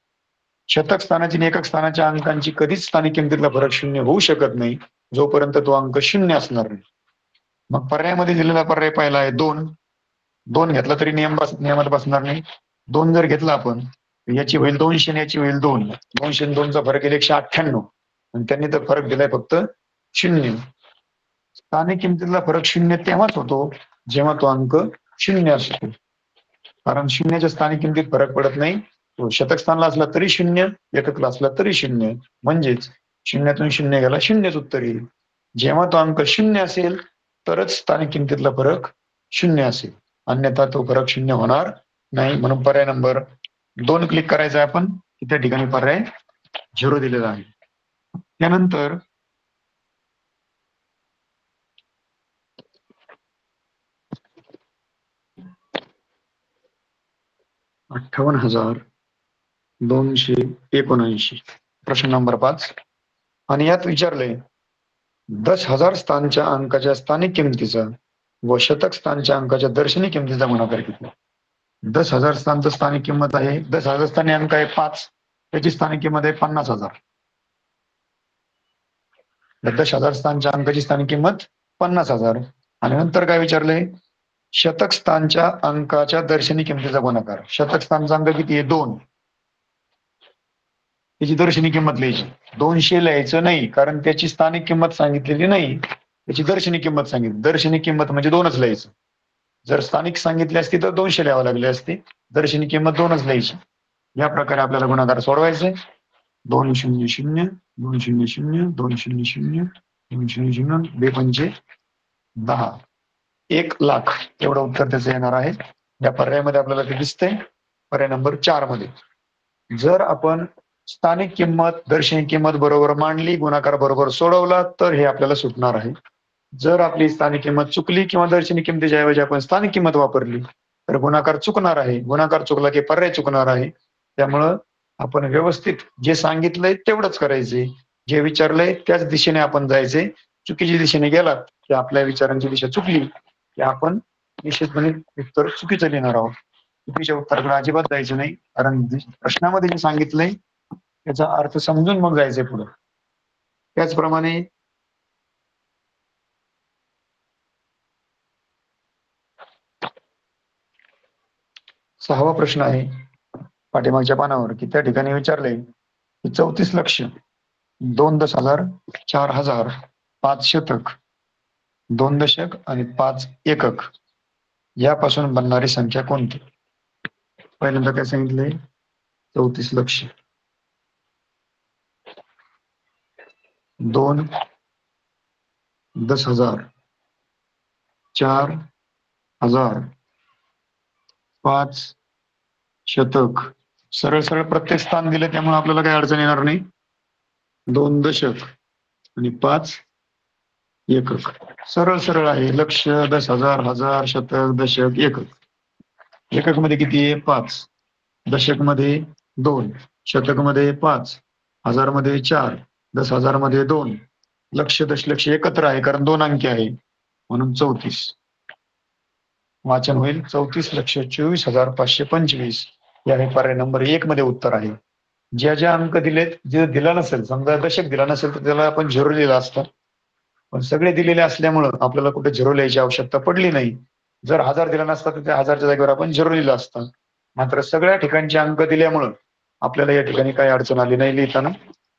शतक स्थानाची आणि एकक स्थानाच्या अंकांची कधीच स्थानिक किमतीतला फरक 0 होऊ शकत नाही, जोपर्यंत तो अंक 0 असणार नाही. मग पर्यायामध्ये दिलेला पर्याय पहिला आहे 2. 2 घेतला तरी नियमात बसणार नाही. 2 जर घेतला आपण, याची होईल 200 आणि याची होईल 2. 200 आणि 2चा फरक येईल 198 आणि त्यांनी तर फरक दिलाय फक्त 0. स्थानिक किमतीतला फरक 0 तेव्हाच होतो जेव्हा तो अंक 0 असतो, कारण 0च्या स्थानिक किमतीत फरक पडत नाही. तो शतक स्थानला असला तरी 0, एककला असला तरी 0. म्हणजेच 0तून 0 गेला 0च उत्तर येईल. जेव्हा तो अंक 0 असेल तरच स्थानिक किमतीतला फरक 0 असेल, अन्यथा तो फरक 0 होणार नाही. म्हणून पर्याय नंबर 2 क्लिक करायचा आहे आपण, की त्या ठिकाणी पर्याय 0 दिलेला आहे. त्यानंतर 58,279. प्रश्न नंबर 5. आणि यात विचारलंय 10,000 स्थानच्या अंकाच्या स्थानिक किमतीचा व शतक स्थानच्या अंकाच्या दर्शनी किमतीचा गुणाकार किती? 10,000 स्थानचं स्थानिक किंमत आहे, 10,000 स्थानी अंक आहे 5, त्याची स्थानिक किंमत आहे 50,000. 10,000 स्थानच्या अंकाची स्थानिक किंमत 50,000. आणि नंतर काय विचारलंय, शतक स्थानच्या अंकाच्या दर्शनी किमतीचा गुणाकार. शतक स्थानचा अंक किती आहे 2, त्याची दर्शनी किंमत लिहायची. 200 लिहायचं नाही, कारण त्याची स्थानिक किंमत सांगितलेली नाही, त्याची दर्शनी किंमत सांगितली. दर्शनी किंमत म्हणजे 2च लिहायचं. जर स्थानिक सांगितली असती तर 200 लिहावं लागले असते, दर्शनी किंमत 2च लिहायची. या प्रकारे आपल्याला गुणाकार सोडवायचे. 200, 200, 200, 200, 2 10, 1,00,000 एवढं उत्तर त्याचं येणार आहे. या पर्यायामध्ये आपल्याला ते दिसतंय, पर्याय नंबर 4 मध्ये. जर आपण स्थानिक किंमत दर्शनी किंमत बरोबर मांडली, गुणाकार बरोबर सोडवला, तर हे आपल्याला सुटणार आहे. जर आपली स्थानिक किंमत चुकली किंवा दर्शनी किंमतीच्या ऐवजी आपण स्थानिक किंमत वापरली तर गुणाकार चुकणार आहे. गुणाकार चुकला की पर्याय चुकणार आहे. त्यामुळं आपण व्यवस्थित जे सांगितलंय तेवढंच करायचे, जे विचारलंय त्याच दिशेने आपण जायचे. चुकीच्या दिशेने गेलात की आपल्या विचारांची दिशा चुकली की आपण निश्चितपणे उत्तर चुकीचं लिहिणार आहोत. चुकीच्या उत्तराकडे अजिबात जायचं नाही, कारण प्रश्नामध्ये जे सांगितलंय त्याचा अर्थ समजून मग जायचंय पुढे. त्याचप्रमाणे 6वा प्रश्न आहे पाठीमागच्या पानावर, की त्या ठिकाणी विचारले की 34 लक्ष 2 दशहजार 4,000 5 शतक 2 दशक आणि 5 एकक यापासून बनणारी संख्या कोणती? पहिल्यांदा काय सांगितलंय, 34 लक्ष 2 10,000 4,000 5 शतक. सरळ सरळ प्रत्येक स्थान दिले त्यामुळे आपल्याला काही अडचण येणार नाही. 2 दशक आणि 5 एकक. सरळ सरळ आहे. लक्ष, 10,000, हजार, शतक, दशक, एकक. एकक मध्ये किती आहे 5, दशक मध्ये 2, शतक मध्ये 5, हजार मध्ये 4, 10,000 मध्ये 2, लक्ष दशलक्ष एकत्र आहे कारण 2 अंकी आहे म्हणून 34. वाचन होईल 34,24,525. या हे पर्याय नंबर 1 मध्ये उत्तर आहे. ज्या ज्या अंक दिलेत, जे दिला नसेल, समजा दशक दिला नसेल तर त्याला आपण 0 लिहिला असता, पण सगळे दिलेले असल्यामुळं आपल्याला कुठे 0 लिहायची आवश्यकता पडली नाही. जर 1000 दिला नसता तर त्या 1000च्या जागेवर आपण 0 लिहिला असता. मात्र सगळ्या ठिकाणचे अंक दिल्यामुळं आपल्याला या ठिकाणी काही अडचण आली नाही लिहिताना.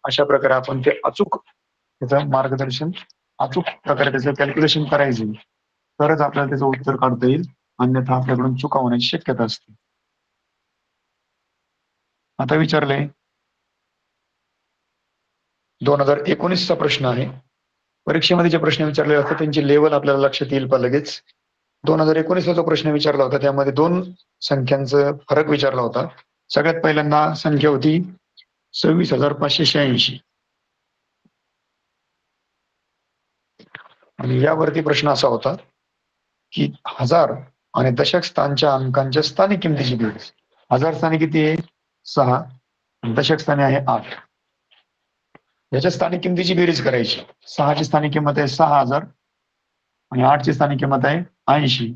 अशा प्रकारे आपण ते अचूक त्याचं मार्गदर्शन अचूक प्रकारे त्याचं कॅल्क्युलेशन करायचं तरच आपल्याला त्याचं उत्तर काढता येईल, अन्यथा आपल्याकडून चुका होण्याची शक्यता असते. आता विचारलंय 2019चा प्रश्न आहे. परीक्षेमध्ये जे प्रश्न विचारले असतात त्यांची लेवल आपल्याला लक्षात येईल पण लगेच. 2019ला जो प्रश्न विचारला होता त्यामध्ये 2 संख्यांचा फरक विचारला होता. सगळ्यात पहिल्यांदा संख्या होती 26,586 आणि यावरती प्रश्न असा होता की हजार आणि दशक स्थानच्या अंकांच्या स्थानिक किमतीची बेरीज. हजार स्थानी किती आहे? 6. दशक स्थानी आहे 8. याच्या स्थानिक किमतीची बेरीज करायची. 6 ची स्थानिक किंमत आहे 6,000 आणि 8 ची स्थानिक किंमत आहे 80.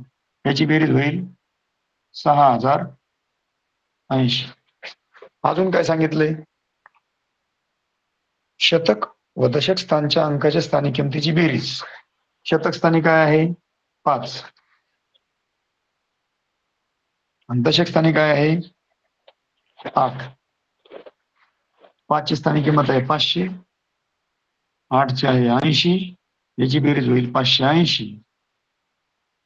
याची बेरीज होईल 6,080. अजून काय सांगितलंय? शतक व दशक स्थानच्या अंकाच्या स्थानिक किमतीची बेरीज. शतक स्थानी काय आहे? 5 आणि दशक स्थानी काय आहे? 8. 5 ची स्थानिक किंमत आहे 500, 8 ची आहे 80. याची बेरीज होईल 580.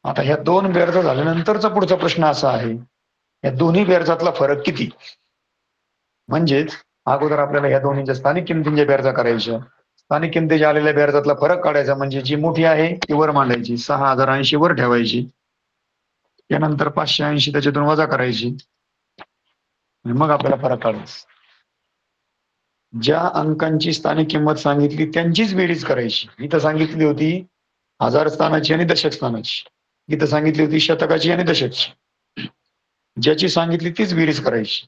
आता ह्या 2 बेरजा झाल्यानंतरचा पुढचा प्रश्न असा आहे, या दोन्ही बेरजातला फरक किती? म्हणजेच अगोदर आपल्याला या दोन्हीच्या स्थानिक किमतींच्या बेरजा करायच्या. स्थानिक किमतीच्या आलेल्या बेरजातला फरक काढायचा, म्हणजे जी मोठी आहे ती वर मांडायची, 6,080 वर ठेवायची. त्यानंतर 580 त्याच्यातून वजा करायची आणि मग आपल्याला फरक काढायचा. ज्या अंकांची स्थानिक किंमत सांगितली त्यांचीच बेरीज करायची. इथं सांगितली होती हजार स्थानाची आणि दशक स्थानाची, इथं सांगितली होती शतकाची आणि दशकची. ज्याची सांगितली तीच बेरीज करायची,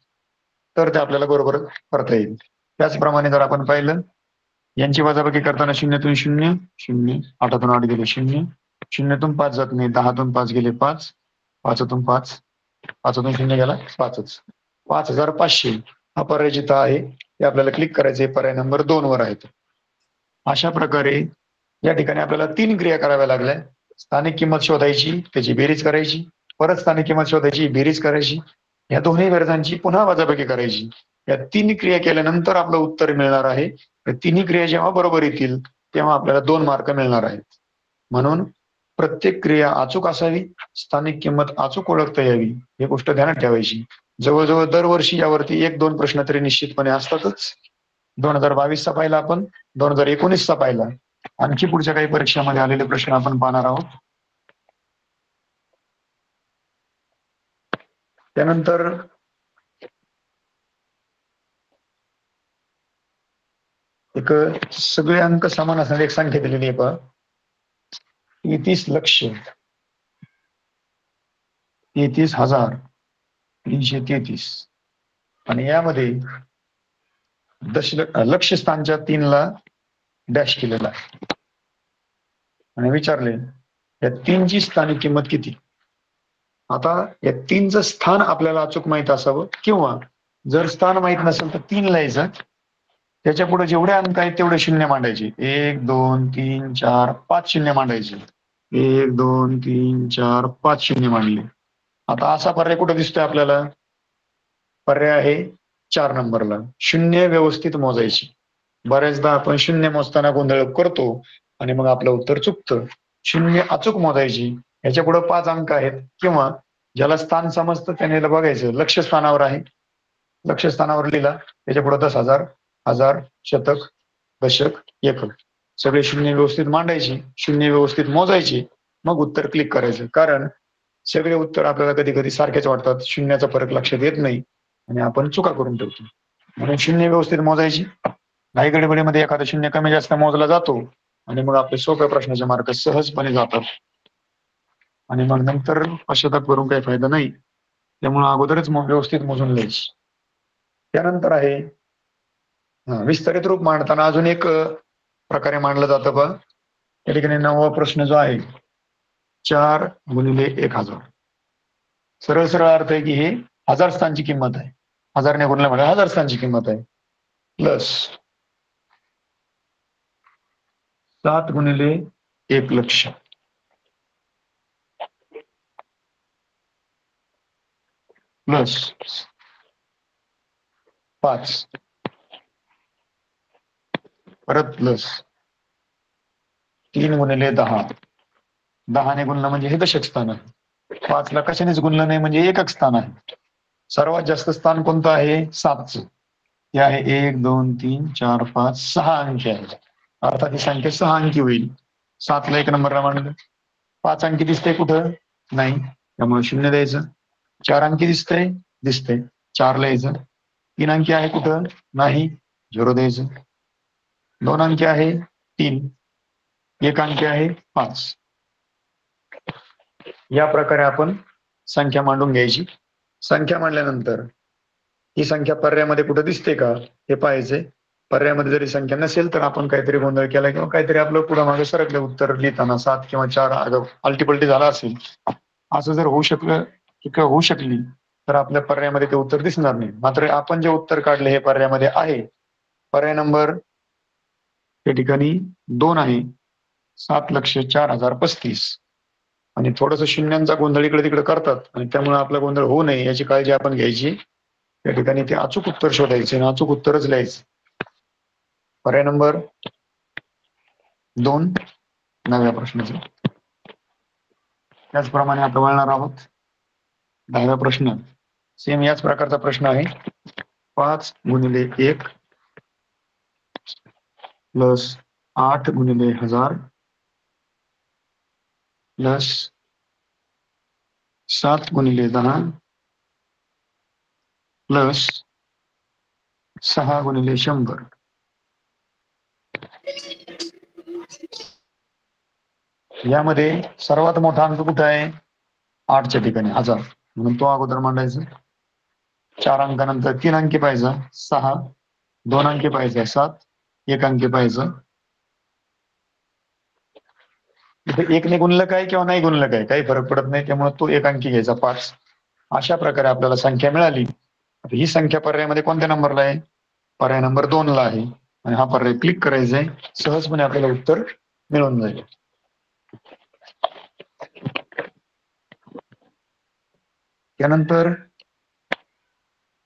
तर ते आपल्याला बरोबर करता येईल. त्याचप्रमाणे जर आपण पाहिलं, यांची वजाबाकी करताना 0तून 0, 0, 8तून 8 गेले 0, 0तून 5 जात नाही, 10तून 5 गेले 5, 5तून 5, 5तून 0 गेला 5च. 5,500 हा पर्याय जिथं आहे ते आपल्याला क्लिक करायचे, पर्याय नंबर 2 वर आहे. अशा प्रकारे या ठिकाणी आपल्याला 3 क्रिया कराव्या लागल्या. स्थानिक किंमत शोधायची, त्याची बेरीज करायची, परत स्थानिक किंमत शोधायची, बेरीज करायची, या दोन्ही बेरजांची पुन्हा वजाबाकी करायची. या 3 क्रिया केल्यानंतर आपलं उत्तर मिळणार आहे. या तिन्ही क्रिया जेव्हा बरोबर येतील तेव्हा आपल्याला 2 मार्क मिळणार आहेत. म्हणून प्रत्येक क्रिया अचूक असावी, स्थानिक किंमत अचूक ओळखता यावी, ही गोष्ट ध्यानात ठेवायची. जवळजवळ दरवर्षी यावरती 1-2 प्रश्न तरी निश्चितपणे असतातच. 2022चा पाहिला आपण, 2019चा पाहिला, आणखी पुढच्या काही परीक्षामध्ये आलेले प्रश्न आपण पाहणार आहोत. त्यानंतर एक सगळे अंक समान असणारी एक संख्या दिलेली आहे पहा, 33 लक्ष 33,333 आणि यामध्ये लक्ष स्थानच्या 3ला डॅश केलेला आहे आणि विचारले या 3ची स्थानिक किंमत किती. आता या 3चं स्थान आपल्याला अचूक माहित असावं, किंवा जर स्थान माहित नसेल तर 3 लिहायचं, त्याच्या पुढे जेवढे अंक आहेत तेवढे शून्य मांडायचे. 1, 2, 3, 4, 5 शून्य मांडायचे. 1, 2, 3, 4, 5 शून्य मांडले. आता असा पर्याय कुठे दिसतोय आपल्याला? पर्याय आहे 4 नंबरला, शून्य व्यवस्थित मोजायची. बऱ्याचदा आपण शून्य मोजताना गोंधळ करतो आणि मग आपलं उत्तर चुकतं. शून्य अचूक मोजायची. याच्या पुढे 5 अंक आहेत, किंवा ज्याला स्थान समजतं त्याने बघायचं लक्ष स्थानावर आहे, लक्ष स्थानावर लिहिला, त्याच्या पुढे 10,000, 1000, शतक, दशक, एकक, सगळे शून्य व्यवस्थित मांडायची, शून्य व्यवस्थित मोजायची, मग उत्तर क्लिक करायचं. कारण सगळे उत्तर आपल्याला कधी कधी सारखेच वाटतात, शून्याचा फरक लक्षात येत नाही आणि आपण चुका करून ठेवतो. म्हणून शून्य व्यवस्थित मोजायची. घाई गडबडीमध्ये एखादा शून्य कमी जास्त मोजला जातो आणि मग आपले सोप्या प्रश्नाचे मार्क सहजपणे जातात आणि मग नंतर पश्चाताप करून काही फायदा नाही. त्यामुळे अगोदरच व्यवस्थित मोजून घ्यायची. त्यानंतर आहे विस्तारित रूप मांडताना अजून एक प्रकारे मांडलं जातं बघ. या ठिकाणी 9वा प्रश्न जो आहे 4 गुणिले 1000. सरळ सरळ अर्थ आहे की हे 1000 स्थानची किंमत आहे, 1000ने गुणलं म्हणजे 1000 स्थानची किंमत आहे, प्लस 7 गुणिले 1 लक्ष प्लस 5 परत प्लस 3 × 10, 10ने गुणलं म्हणजे हे दशक स्थान आहे. 5ला कशानेच गुणलं नाही म्हणजे एकक स्थान आहे. सर्वात जास्त स्थान कोणतं आहे? 7चं. हे आहे 1, 2, 3, 4, 5, 6 अंकी आहे. अर्थात ही संख्या 6 अंकी होईल. 7ला 1 नंबरला मांडलं. 5 अंकी दिसतंय कुठं? नाही, त्यामुळे 0 द्यायचं. 4 अंकी दिसतंय? दिसतंय, 4ला यायचं. 3 अंकी आहे कुठं? नाही, 0 द्यायचं. 2 अंकी आहे? 3. 1 अंकी आहे? 5. या प्रकारे आपण संख्या मांडून घ्यायची. संख्या मांडल्यानंतर ही संख्या पर्यायामध्ये कुठं दिसते का हे पाहायचंय. पर्यायामध्ये जरी संख्या नसेल तर आपण काहीतरी गोंधळ केला किंवा काहीतरी आपलं पुढं मागे सरकलं उत्तर लिहिताना 7 किंवा 4 आलटीपलटी झाला असेल, असं जर होऊ शकली तर आपल्या पर्यायामध्ये ते उत्तर दिसणार नाही. मात्र आपण जे उत्तर काढले हे पर्यायामध्ये आहे. पर्याय नंबर या ठिकाणी 2 आहे, 7,04,035. आणि थोडस शून्यांचा गोंधळ इकडे तिकडे करतात आणि त्यामुळे आपला गोंधळ होऊ नये याची काळजी आपण घ्यायची. त्या ठिकाणी ते अचूक उत्तर शोधायचे आणि अचूक उत्तरच लिहायचं. पर्याय नंबर 2 9व्या प्रश्नाचं. त्याचप्रमाणे आता वळणार आहोत 10व्या प्रश्न. सेम याच प्रकारचा प्रश्न आहे. 5 × 1 प्लस 8 × 1000 प्लस 7 × 10 प्लस 6 × 100. यामध्ये सर्वात मोठा अंक कुठे आहे? 8च्या ठिकाणी 1000, म्हणून तो अगोदर मांडायचा. 4 अंकानंतर 3 अंकी पाहिजे 6, 2 अंकी पाहिजे 7, 1 अंकी पाहिजे. इथे 1ने गुणलं काय किंवा नाही गुणलं काय काही फरक पडत नाही, त्यामुळे तो 1 अंकी घ्यायचा 5. अशा प्रकारे आपल्याला संख्या मिळाली. ही संख्या पर्यायामध्ये कोणत्या नंबरला आहे? पर्याय नंबर 2ला आहे. आणि हा पर्याय क्लिक करायचा आहे. सहजपणे आपल्याला उत्तर मिळून जाईल. त्यानंतर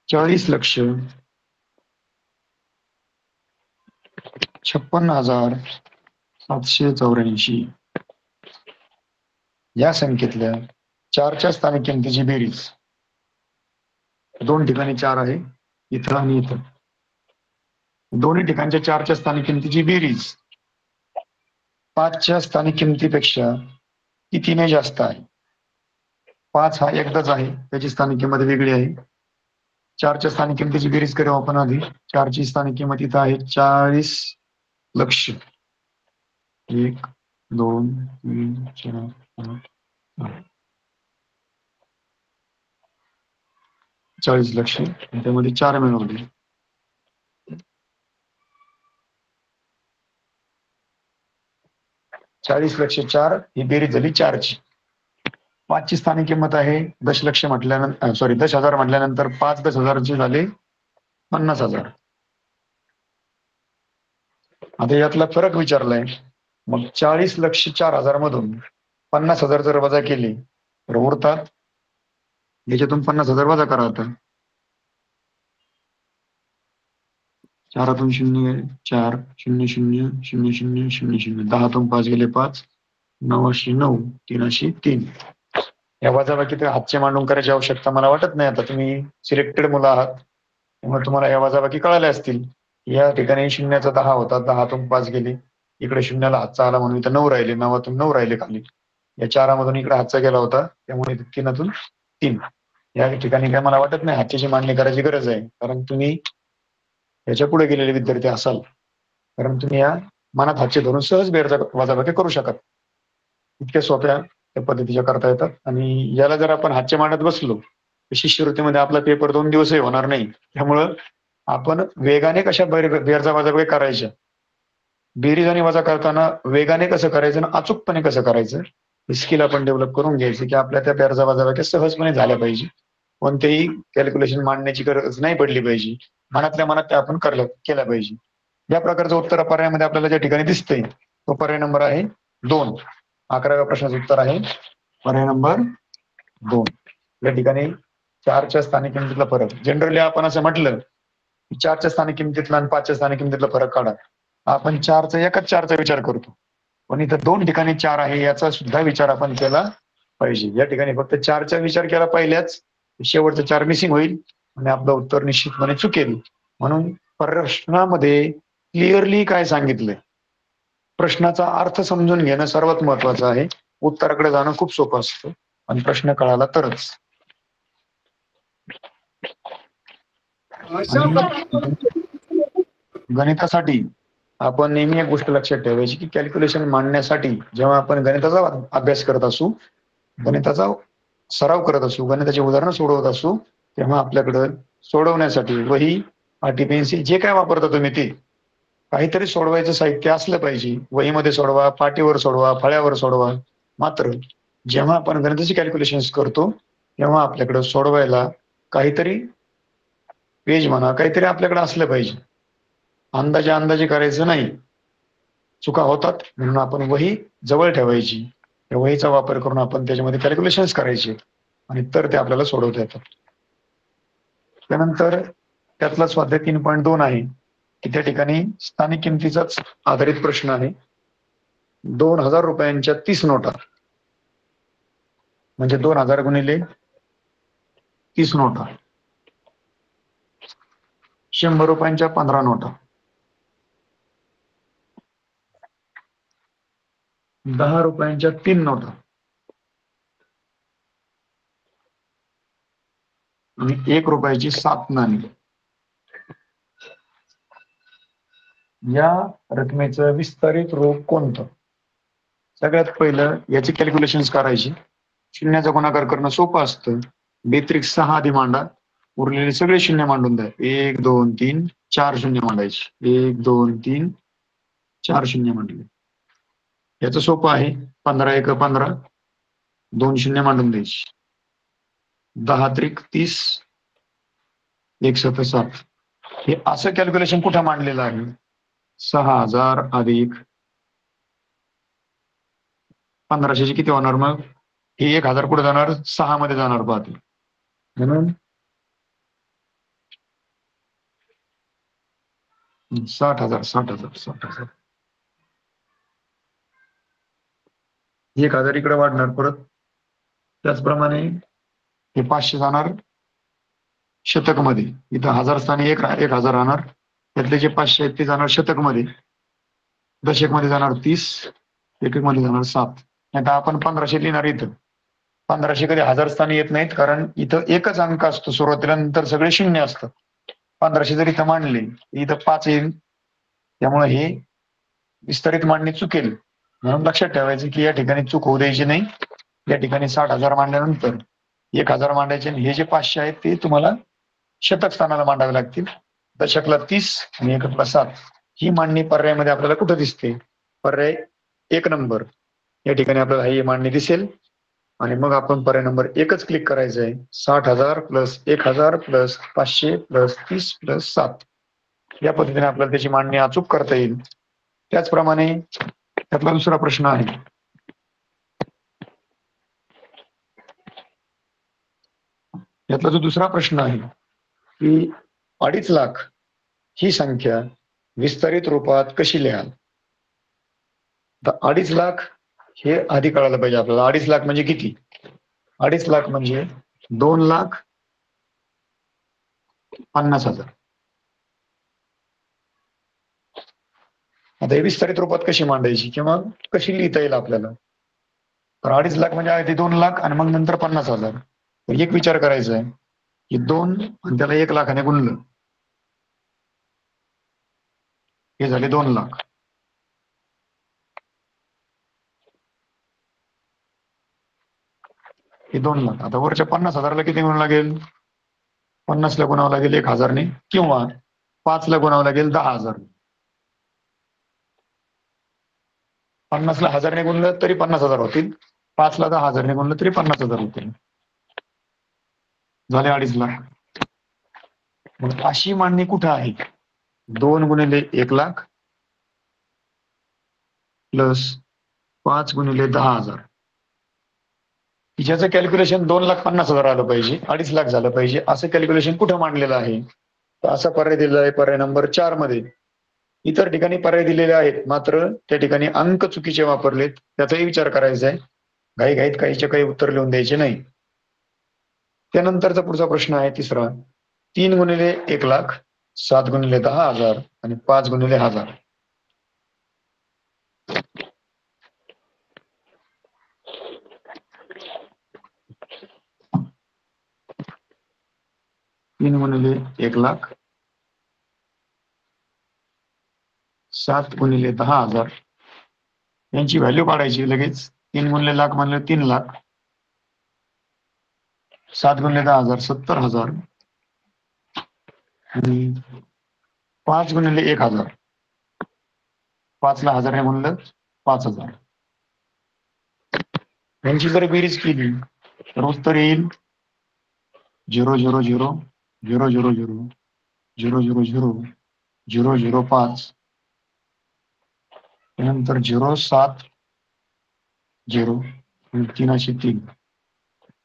40,56,784 या संख्येतल्या 4च्या स्थानिक किमतीची बेरीज. 2 ठिकाणी 4 आहे, इथं आणि इथं. दोन्ही ठिकाणच्या 4च्या स्थानिक किमतीची बेरीज 5च्या स्थानिक किमतीपेक्षा कितीने जास्त आहे? 5 हा एकदाच आहे, त्याची स्थानिक किंमत वेगळी आहे. 4च्या स्थानिक किमतीची बेरीज करू आपण आधी. 4ची स्थानिक किंमत इथं आहे 40 लक्ष. 1, 2, 3, 4, 5, 40 लक्ष. त्यामध्ये 4 मिळवले. 40,04,000 ही बेरीज झाली 4ची. 5ची स्थानिक किंमत आहे 10,00,000 म्हटल्यानंतर 10,000 म्हटल्यानंतर 5 10,000चे झाले 50,000. आता यातला फरक विचारलाय. मग 40,04,000 मधून 50,000 जर वजा केले तर उरतात, याच्यातून 50,000 वजा करा. आता 4तून 0 4 0 0 0 0 0 0 10तून 5 गेले 5 9 9 3 3. या वजाबाकी हातचे मांडून करायची आवश्यकता मला वाटत नाही. आता तुम्ही सिलेक्टेड मुलं आहात त्यामुळे तुम्हाला या वजाबाकी कळाल्या असतील. या ठिकाणी 0चा 10 होता, 10तून 5 गेले, इकडे 0ला हातचा आला म्हणून इथं 9 राहिले, 9तून 9 राहिले खाली. या 4मधून इकडे हातचा गेला होता त्यामुळे 3तून 3. या ठिकाणी काय मला वाटत नाही हातची मांडणी करायची गरज आहे, कारण तुम्ही याच्या पुढे गेलेले विद्यार्थी असाल, कारण तुम्ही या मनात हातचे धरून सहज वजाबाकी करू शकत. इतक्या सोप्या त्या पद्धतीच्या करता येतात. आणि याला जर आपण हातचे मांडत बसलो तर शिष्यवृत्तीमध्ये आपला पेपर 2 दिवसही होणार नाही. त्यामुळं आपण वेगाने कशा बेरजा वजाबाकी करायच्या, बेरीज आणि वजा करताना वेगाने कसं करायचं आणि अचूकपणे कसं करायचं हे स्किल आपण डेव्हलप करून घ्यायचं, की आपल्या त्या बेरजा वजाबाकी सहजपणे झाल्या पाहिजे. कोणतेही कॅल्क्युलेशन मांडण्याची गरज नाही पडली पाहिजे. मनातल्या मनात त्या आपण केल्या पाहिजे. या प्रकारचं उत्तर पर्यायामध्ये आपल्याला ज्या ठिकाणी दिसतंय तो पर्याय नंबर आहे 2. 11व्या प्रश्नाचं उत्तर आहे पर्याय नंबर 2. या ठिकाणी 4च्या स्थानिक किमतीतला फरक. जनरली आपण असं म्हटलं की 4च्या स्थानिक किमतीतला आणि 5च्या स्थानिक किमतीतला फरक काढा. आपण 4चा विचार करतो. पण इथं 2 ठिकाणी 4 आहे याचा सुद्धा विचार आपण केला पाहिजे. या ठिकाणी फक्त 4चा विचार केला पहिल्याच, शेवटचं 4 मिसिंग होईल आणि आपलं उत्तर निश्चितपणे चुकेल. म्हणून प्रश्नामध्ये क्लिअरली काय सांगितलंय, प्रश्नाचा अर्थ समजून घेणं सर्वात महत्वाचं आहे. उत्तराकडे जाणं खूप सोपं असतं, पण प्रश्न कळाला तरच. गणितासाठी आपण नेहमी एक गोष्ट लक्षात ठेवायची की कॅल्क्युलेशन मांडण्यासाठी जेव्हा आपण गणिताचा अभ्यास करत असू, गणिताचा सराव करत असू, गणिताची उदाहरणं सोडवत असू, तेव्हा आपल्याकडं सोडवण्यासाठी वही, पाटी, पेन्सिल जे काय वापरता तुम्ही ते काहीतरी सोडवायचं साहित्य असलं पाहिजे. वहीमध्ये सोडवा, पाटीवर सोडवा, फळ्यावर सोडवा. मात्र जेव्हा आपण गणिताची कॅल्क्युलेशन्स करतो तेव्हा आपल्याकडं सोडवायला काहीतरी पेज म्हणा, काहीतरी आपल्याकडे असलं पाहिजे. अंदाजे करायचं नाही. चुका होतात म्हणून आपण वही जवळ ठेवायची. त्या वहीचा वापर करून आपण त्याच्यामध्ये कॅल्क्युलेशन्स करायचे आणि तर ते आपल्याला सोडवता येतात. त्यानंतर त्यातला स्वाध्याय 3.2 आहे की त्या ठिकाणी स्थानिक किमतीचाच आधारित प्रश्न आहे. 2000 रुपयांच्या 30 नोटा म्हणजे 2000 गुणिले 30 नोटा, 100 रुपयांच्या 15 नोटा, 10 रुपयांच्या 3 नोटा आणि 1 रुपयाची 7 नाणी. या रकमेचं विस्तारित रूप कोणतं? सगळ्यात पहिलं याची कॅल्क्युलेशन्स करायची. शून्याचा गुणाकार करणं सोपं असतं. बेत्रिक 6 आधी मांडा, उरलेले सगळे शून्य मांडून द्या. 1 2 3 4 शून्य मांडायचे. 1 2 3 4 शून्य मांडले. याचं सोपं आहे. 15 1 15, 2 शून्य मांडून द्यायची. 10 त्रिक 30, 1 7 7. हे असं कॅल्क्युलेशन कुठं मांडलेलं आहे? 6000 अधिक 1500चे किती होणार मग? हे 1000 कुठे जाणार? 6 मध्ये जाणार पाहते. म्हणून 60,000 60,000 60,000. 1000 इकडे वाढणार परत. त्याचप्रमाणे हे 500 जाणार शतक मध्ये. इथं 1000 स्थानी 1000 राहणार. त्यातले जे 500 आहेत ते जाणार शतक मध्ये. दशक मध्ये जाणार 30, एकक मध्ये जाणार 7. आता आपण 1500 लिहिणार इथं. 1500 कधी 1000 स्थानी येत नाहीत कारण इथं एकच अंक असतो सुरुवातीला, नंतर सगळे शून्य असतात. 1500 जर इथं मांडले इथं 5 येईल, त्यामुळे हे विस्तारित मांडणी चुकेल. म्हणून लक्षात ठेवायचं की या ठिकाणी चूक होऊ द्यायची नाही. या ठिकाणी 60,000 मांडल्यानंतर 1000 मांडायचे आणि हे जे 500 आहेत ते तुम्हाला शतक स्थानाला मांडावे लागतील. दशकला 30 आणि एककला 7. ही मांडणी पर्यायामध्ये आपल्याला कुठं दिसते? पर्याय 1 नंबर या ठिकाणी आपल्याला ही मांडणी दिसेल आणि मग आपण पर्याय नंबर 1च क्लिक करायचं आहे. 60,000 प्लस 1000 प्लस 500 प्लस 30 प्लस 7. या पद्धतीने आपल्याला त्याची मांडणी अचूक करता येईल. त्याचप्रमाणे त्यातला दुसरा प्रश्न आहे. यातला जो दुसरा प्रश्न आहे की 2.5 लाख ही संख्या विस्तारित रूपात कशी लिहाल? तर 2.5 लाख हे आधी कळायला पाहिजे आपल्याला. 2.5 लाख म्हणजे किती? 2.5 लाख म्हणजे 2,50,000. आता हे विस्तारित रूपात कशी मांडायची किंवा कशी लिहिता येईल आपल्याला? तर 2.5 लाख म्हणजे आधी 2 लाख आणि मग नंतर 50,000. तर एक विचार करायचा आहे की 2 आणि त्याला 1 लाखाने गुणलं, हे झाले 2 लाख. हे 2 लाख. आता वरच्या 50,000ला किती गुणावं लागेल? 50 ला गुणावं लागेल 1,000 ने किंवा 5 ला गुणावं लागेल 10,000. 50 ला 1000 ने गुणलं तरी 50,000 होतील. 5 ला 10,000 ने गुणलं तरी 50,000 होतील. झाले 2.5 लाख. मग अशी मांडणी कुठं आहे? 2 गुणिले 1 लाख प्लस 5 गुणिले 10,000. ज्याचं कॅल्क्युलेशन 2,50,000 आलं पाहिजे, 2.5 लाख झालं पाहिजे, असं कॅल्क्युलेशन कुठं मांडलेलं आहे? तर असा पर्याय दिलेला आहे पर्याय नंबर 4 मध्ये. इतर ठिकाणी पर्याय दिलेले आहेत, मात्र त्या ठिकाणी अंक चुकीचे वापरलेत, त्याचाही विचार करायचा आहे. घाईघाईत काहीचे काही उत्तर लिहून द्यायचे नाही. त्यानंतरचा पुढचा प्रश्न आहे तिसरा. 3 गुणिले 1,00,000, 7 गुणिले 10,000 आणि 5 गुणिले 1000. तीन गुणिले 1,00,000, 7 गुणिले 10,000 यांची व्हॅल्यू काढायची लगेच. 3 गुणिले लाख म्हणले 3,00,000, 7 गुणिले 10,000 70,000 आणि 5 गुणिले 1,000, 5ला 1000 म्हणलं 5,000. यांची जर बेरीज केली तर उत्तर येईल 000 000 000 005, त्यानंतर 070 आणि 3,3.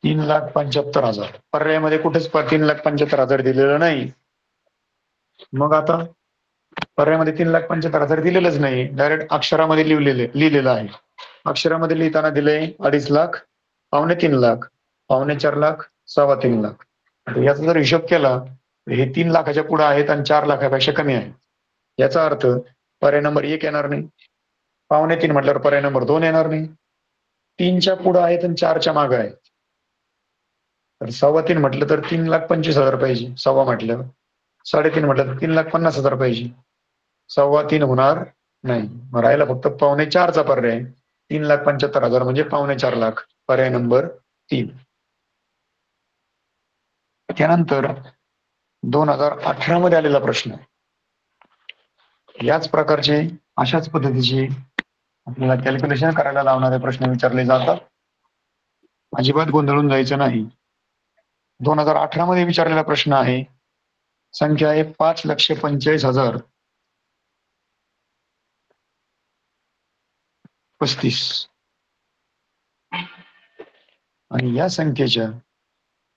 3,75,000. पर्यायामध्ये कुठेच 3,75,000 दिलेलं नाही. मग आता पर्यायामध्ये 3,75,000 दिलेलंच नाही, डायरेक्ट अक्षरामध्ये लिहिलेलं आहे. अक्षरामध्ये लिहिताना दिले 2.5 लाख, 2.25 लाख, 2.25 लाख, 3.25 लाख. याचा जर हिशोब केला तर हे 3 लाखाच्या पुढे आहेत आणि 4 लाखापेक्षा कमी आहे. याचा अर्थ पर्याय नंबर 1 येणार नाही. 2.25 म्हटल्यावर पर्याय नंबर 2 येणार नाही. 3च्या पुढे आहेत आणि 4च्या मागे आहेत. तर 3.25 म्हटलं तर 3,25,000 पाहिजे. सव्वा म्हटल्यावर 3.5 म्हटलं तर 3,50,000 पाहिजे. 3.25 होणार नाही. मग राहिला फक्त 3.25चा पर्याय. 3,75,000 म्हणजे 3.25 लाख. पर्याय नंबर 3. त्यानंतर 2018 मध्ये आलेला प्रश्न. याच प्रकारचे अशाच पद्धतीचे आपल्याला कॅल्क्युलेशन करायला लावणारे प्रश्न विचारले जातात. अजिबात गोंधळून जायचं नाही. 2018 मध्ये विचारलेला प्रश्न आहे. संख्या आहे 5,45,035 आणि या संख्येच्या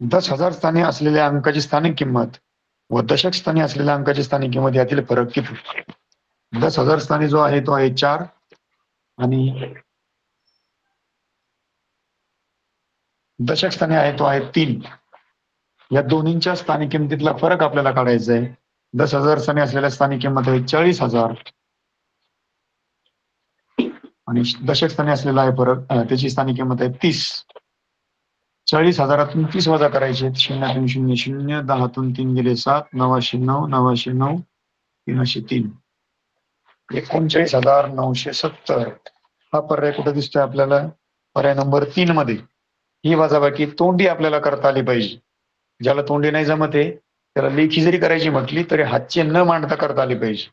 10,000 स्थानी असलेल्या अंकाची स्थानिक किंमत व दशक स्थानी असलेल्या अंकाची स्थानिक किंमत यातील फरक किती? 10,000 स्थानी जो आहे तो आहे 4 आणि दशक स्थानी आहे तो आहे 3. या दोन्हींच्या स्थानिक किमतीतला फरक आपल्याला काढायचा आहे. 10,000 स्थानी असलेल्या स्थानिक किंमत आहे 40,000 आणि दशक स्थानी असलेला आहे फरक, त्याची स्थानिक किंमत आहे 30. 40,000तून 30 वजा करायचे. 0 0 0 10तून 3 गेले 7 909 909 303 39,970. हा पर्याय कुठे दिसतोय आपल्याला? पर्याय नंबर 3 मध्ये. ही वजाबाकी तोंडी आपल्याला करता आली पाहिजे. ज्याला तोंडी नाही जमते त्याला लेखी जरी करायची म्हटली तरी हातचे न मांडता करता आली पाहिजे.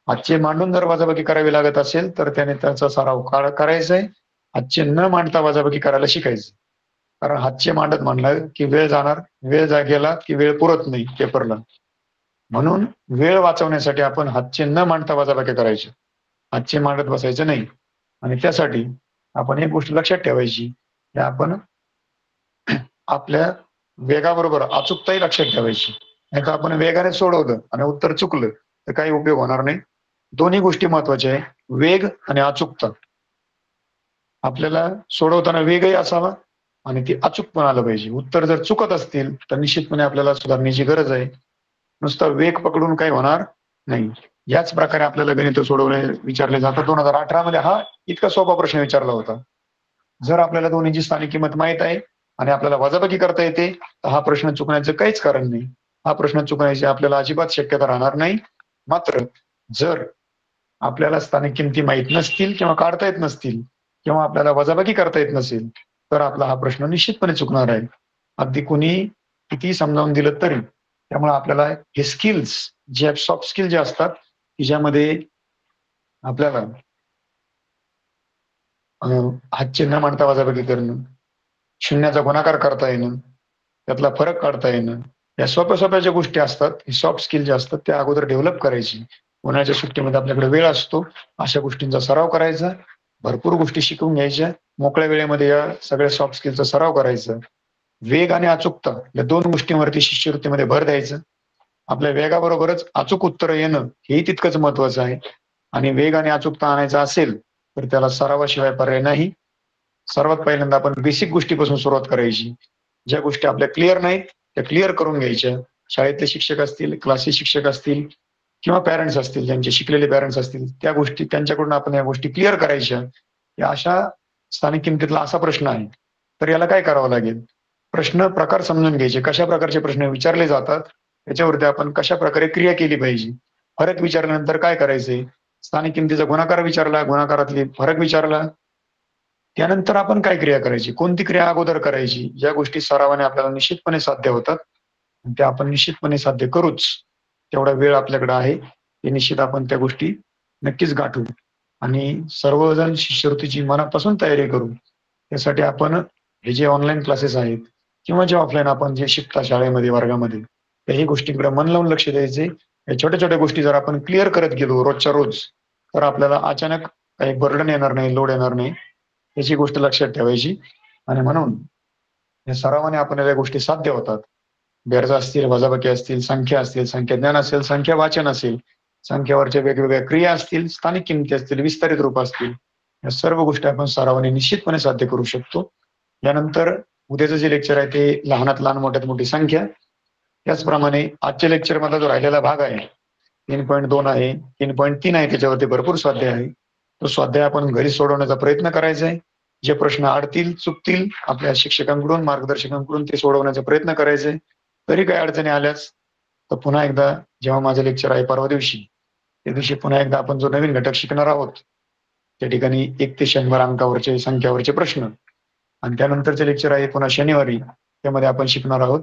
हातचे मांडून जर वजाबाकी करावी लागत असेल तर त्याने त्याचा सराव करायचा आहे. हातचे न मांडता वजाबाकी करायला शिकायचं. कारण हातचे मांडत म्हणलं की वेळ जाणार, वेळ गेला की वेळ पुरत नाही पेपरला. म्हणून वेळ वाचवण्यासाठी आपण हातचे न मांडता वजाबाकी करायचे. हातचे मांडत बसायचं नाही. आणि त्यासाठी आपण एक गोष्ट लक्षात ठेवायची की आपण आपल्या वेगाबरोबर अचूकताही लक्षात ठेवायची. नाही तर आपण वेगाने सोडवलं आणि उत्तर चुकलं तर काही उपयोग होणार नाही. दोन्ही गोष्टी महत्वाच्या आहे, वेग आणि अचूकता. आपल्याला सोडवताना वेगही असावा आणि ती अचूक पण आलं पाहिजे. उत्तर जर चुकत असतील तर निश्चितपणे आपल्याला सुधारण्याची गरज आहे. नुसता वेग पकडून काही होणार नाही. याच प्रकारे आपल्याला गणित सोडवणे विचारले जातात. 2018 मध्ये हा इतका सोपा प्रश्न विचारला होता. जर आपल्याला दोन्हीची स्थानिक किंमत माहित आहे आणि आपल्याला वजाबाकी करता येते तर हा प्रश्न चुकण्याचं काहीच कारण नाही. हा प्रश्न चुकण्याची आपल्याला अजिबात शक्यता राहणार नाही. मात्र जर आपल्याला स्थानिक किमती माहीत नसतील किंवा काढता येत नसतील किंवा आपल्याला वजाबाकी करता येत नसेल तर आपला हा प्रश्न निश्चितपणे चुकणार आहे. अगदी कोणी किती समजावून दिलं तरी. त्यामुळे आपल्याला हे स्किल्स जे सॉफ्ट स्किल जे असतात की ज्यामध्ये आपल्याला हातचे न मांडता वजाबाकी करणं, शून्याचा गुणाकार करता येणं, त्यातला फरक काढता येणं, या सोप्या सोप्या ज्या गोष्टी असतात, हे सॉफ्ट स्किल जे असतात त्या अगोदर डेव्हलप करायची. उन्हाळ्याच्या सुट्टीमध्ये आपल्याकडे वेळ असतो, अशा गोष्टींचा सराव करायचा, भरपूर गोष्टी शिकून घ्यायच्या, मोकळ्या वेळेमध्ये या सगळ्या सॉफ्ट स्किलचा सराव करायचा. वेग आणि अचूकता या दोन गोष्टींवरती शिष्यवृत्तीमध्ये भर द्यायचं. आपल्या वेगाबरोबरच अचूक उत्तर येणं हेही तितकंच महत्वाचं आहे. आणि वेग आणि अचूकता आणायचा असेल तर त्याला सरावाशिवाय पर्याय नाही. सर्वात पहिल्यांदा आपण बेसिक गोष्टीपासून सुरुवात करायची. ज्या गोष्टी आपल्या क्लिअर नाहीत त्या क्लिअर करून घ्यायच्या. शाळेतले शिक्षक असतील, क्लासेस शिक्षक असतील किंवा पॅरेंट्स असतील, ज्यांचे शिकलेले पॅरेंट्स असतील, त्या गोष्टी त्यांच्याकडून आपण या गोष्टी क्लिअर करायच्या. या अशा स्थानिक किमतीतला असा प्रश्न आहे. तर याला काय करावं लागेल? प्रश्न प्रकार समजून घ्यायचे. कशा प्रकारचे प्रश्न विचारले जातात, त्याच्यावरती आपण कशा प्रकारे क्रिया केली पाहिजे. फरक विचारल्यानंतर काय करायचंय? स्थानिक किमतीचा गुणाकार विचारला, गुणाकारातली फरक विचारला. त्यानंतर आपण काय क्रिया करायची? कोणती क्रिया अगोदर करायची? या गोष्टी सरावाने आपल्याला निश्चितपणे साध्य होतात. आणि त्या आपण निश्चितपणे साध्य करूच. तेवढा वेळ आपल्याकडे आहे. ते निश्चित आपण त्या गोष्टी नक्कीच गाठू. आणि सर्वजण शिष्यवृत्तीची मनापासून तयारी करू. त्यासाठी आपण हे जे ऑनलाईन क्लासेस आहेत किंवा जे ऑफलाईन आपण जे शिकता शाळेमध्ये, वर्गामध्ये, त्याही गोष्टींकडे मन लावून लक्ष द्यायचे. या छोट्या-छोट्या गोष्टी जर आपण क्लिअर करत गेलो रोजच्या रोज, तर आपल्याला अचानक काही बर्डन येणार नाही, लोड येणार नाही. याची गोष्ट लक्षात ठेवायची. आणि म्हणून या सरावाने आपल्याला या गोष्टी साध्य होतात. बेरजा असतील, वजाबाकी असतील, संख्या असतील, संख्याज्ञान असेल, संख्या वाचन असेल, संख्यावरच्या वेगवेगळ्या क्रिया असतील, स्थानिक किमती असतील, विस्तारित रूप असतील. या सर्व गोष्टी आपण सरावाने निश्चितपणे साध्य करू शकतो. यानंतर उद्याचं जे लेक्चर आहे ते लहानात लहान, मोठ्यात मोठी संख्या. त्याचप्रमाणे आजच्या लेक्चरमधला जो राहिलेला भाग आहे 3.2 आहे, 3.3 आहे, त्याच्यावरती भरपूर स्वाध्याय आहे. तो स्वाध्याय आपण घरी सोडवण्याचा प्रयत्न करायचा आहे. जे प्रश्न अडतील, चुकतील, आपल्या शिक्षकांकडून, मार्गदर्शकांकडून ते सोडवण्याचा प्रयत्न करायचा आहे. तरी काही अडचणी आल्यास तर पुन्हा एकदा जेव्हा माझं लेक्चर आहे परवा दिवशी, त्या दिवशी पुन्हा एकदा आपण जो नवीन घटक शिकणार आहोत, त्या ठिकाणी 1 ते 100 अंकावरचे संख्यावरचे प्रश्न. आणि त्यानंतरचे लेक्चर आहे पुन्हा शनिवारी. त्यामध्ये आपण शिकणार आहोत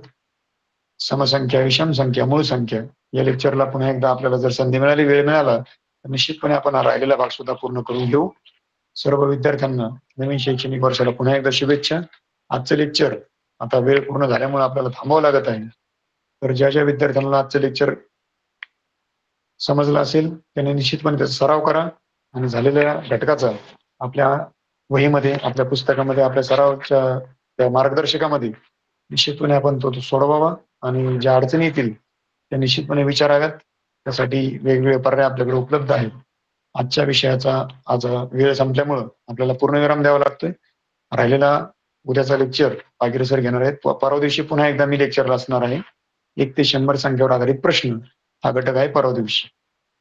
समसंख्या, विषम संख्या, मूळ संख्या. या लेक्चरला पुन्हा एकदा आपल्याला जर संधी मिळाली, वेळ मिळाला, तर निश्चितपणे आपण हा राहिलेला भाग सुद्धा पूर्ण करून घेऊ. सर्व विद्यार्थ्यांना नवीन शैक्षणिक वर्षाला पुन्हा एकदा शुभेच्छा. आजचं लेक्चर आता वेळ पूर्ण झाल्यामुळे आपल्याला थांबावं लागत आहे. तर ज्या विद्यार्थ्यांना आजचं लेक्चर समजलं असेल त्यांनी निश्चितपणे त्याचा सराव करा आणि झालेल्या घटकाचा आपल्या वहीमध्ये, आपल्या पुस्तकामध्ये, आपल्या सरावाच्या त्या मार्गदर्शकामध्ये निश्चितपणे आपण तो सोडवावा. आणि ज्या अडचणी येतील त्या निश्चितपणे विचाराव्यात. त्यासाठी वेगवेगळे पर्याय आपल्याकडे उपलब्ध आहेत. आजच्या विषयाचा आज वेळ संपल्यामुळं आपल्याला पूर्णविराम द्यावा लागतोय. राहिलेला उद्याचा लेक्चर पागिरे सर घेणार आहेत. परवा दिवशी पुन्हा एकदा मी लेक्चरला असणार आहे. 1 ते 100 संख्येवर आधारित प्रश्न हा घटक आहे परवा दिवशी.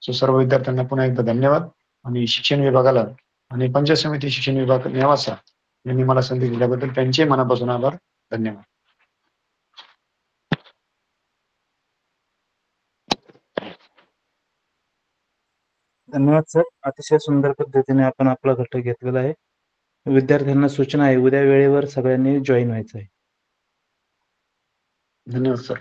सो सर्व विद्यार्थ्यांना पुन्हा एकदा धन्यवाद. आणि शिक्षण विभागाला आणि पंचायत समिती शिक्षण विभाग नेवासा यांनी मला संधी दिल्याबद्दल त्यांचे मनापासून आभार. धन्यवाद. धन्यवाद सर. अतिशय सुंदर पद्धतीने आपण आपला घटक घेतलेला आहे. विद्यार्थ्यांना सूचना आहे, उद्या वेळेवर सगळ्यांनी जॉईन व्हायचं आहे. धन्यवाद सर.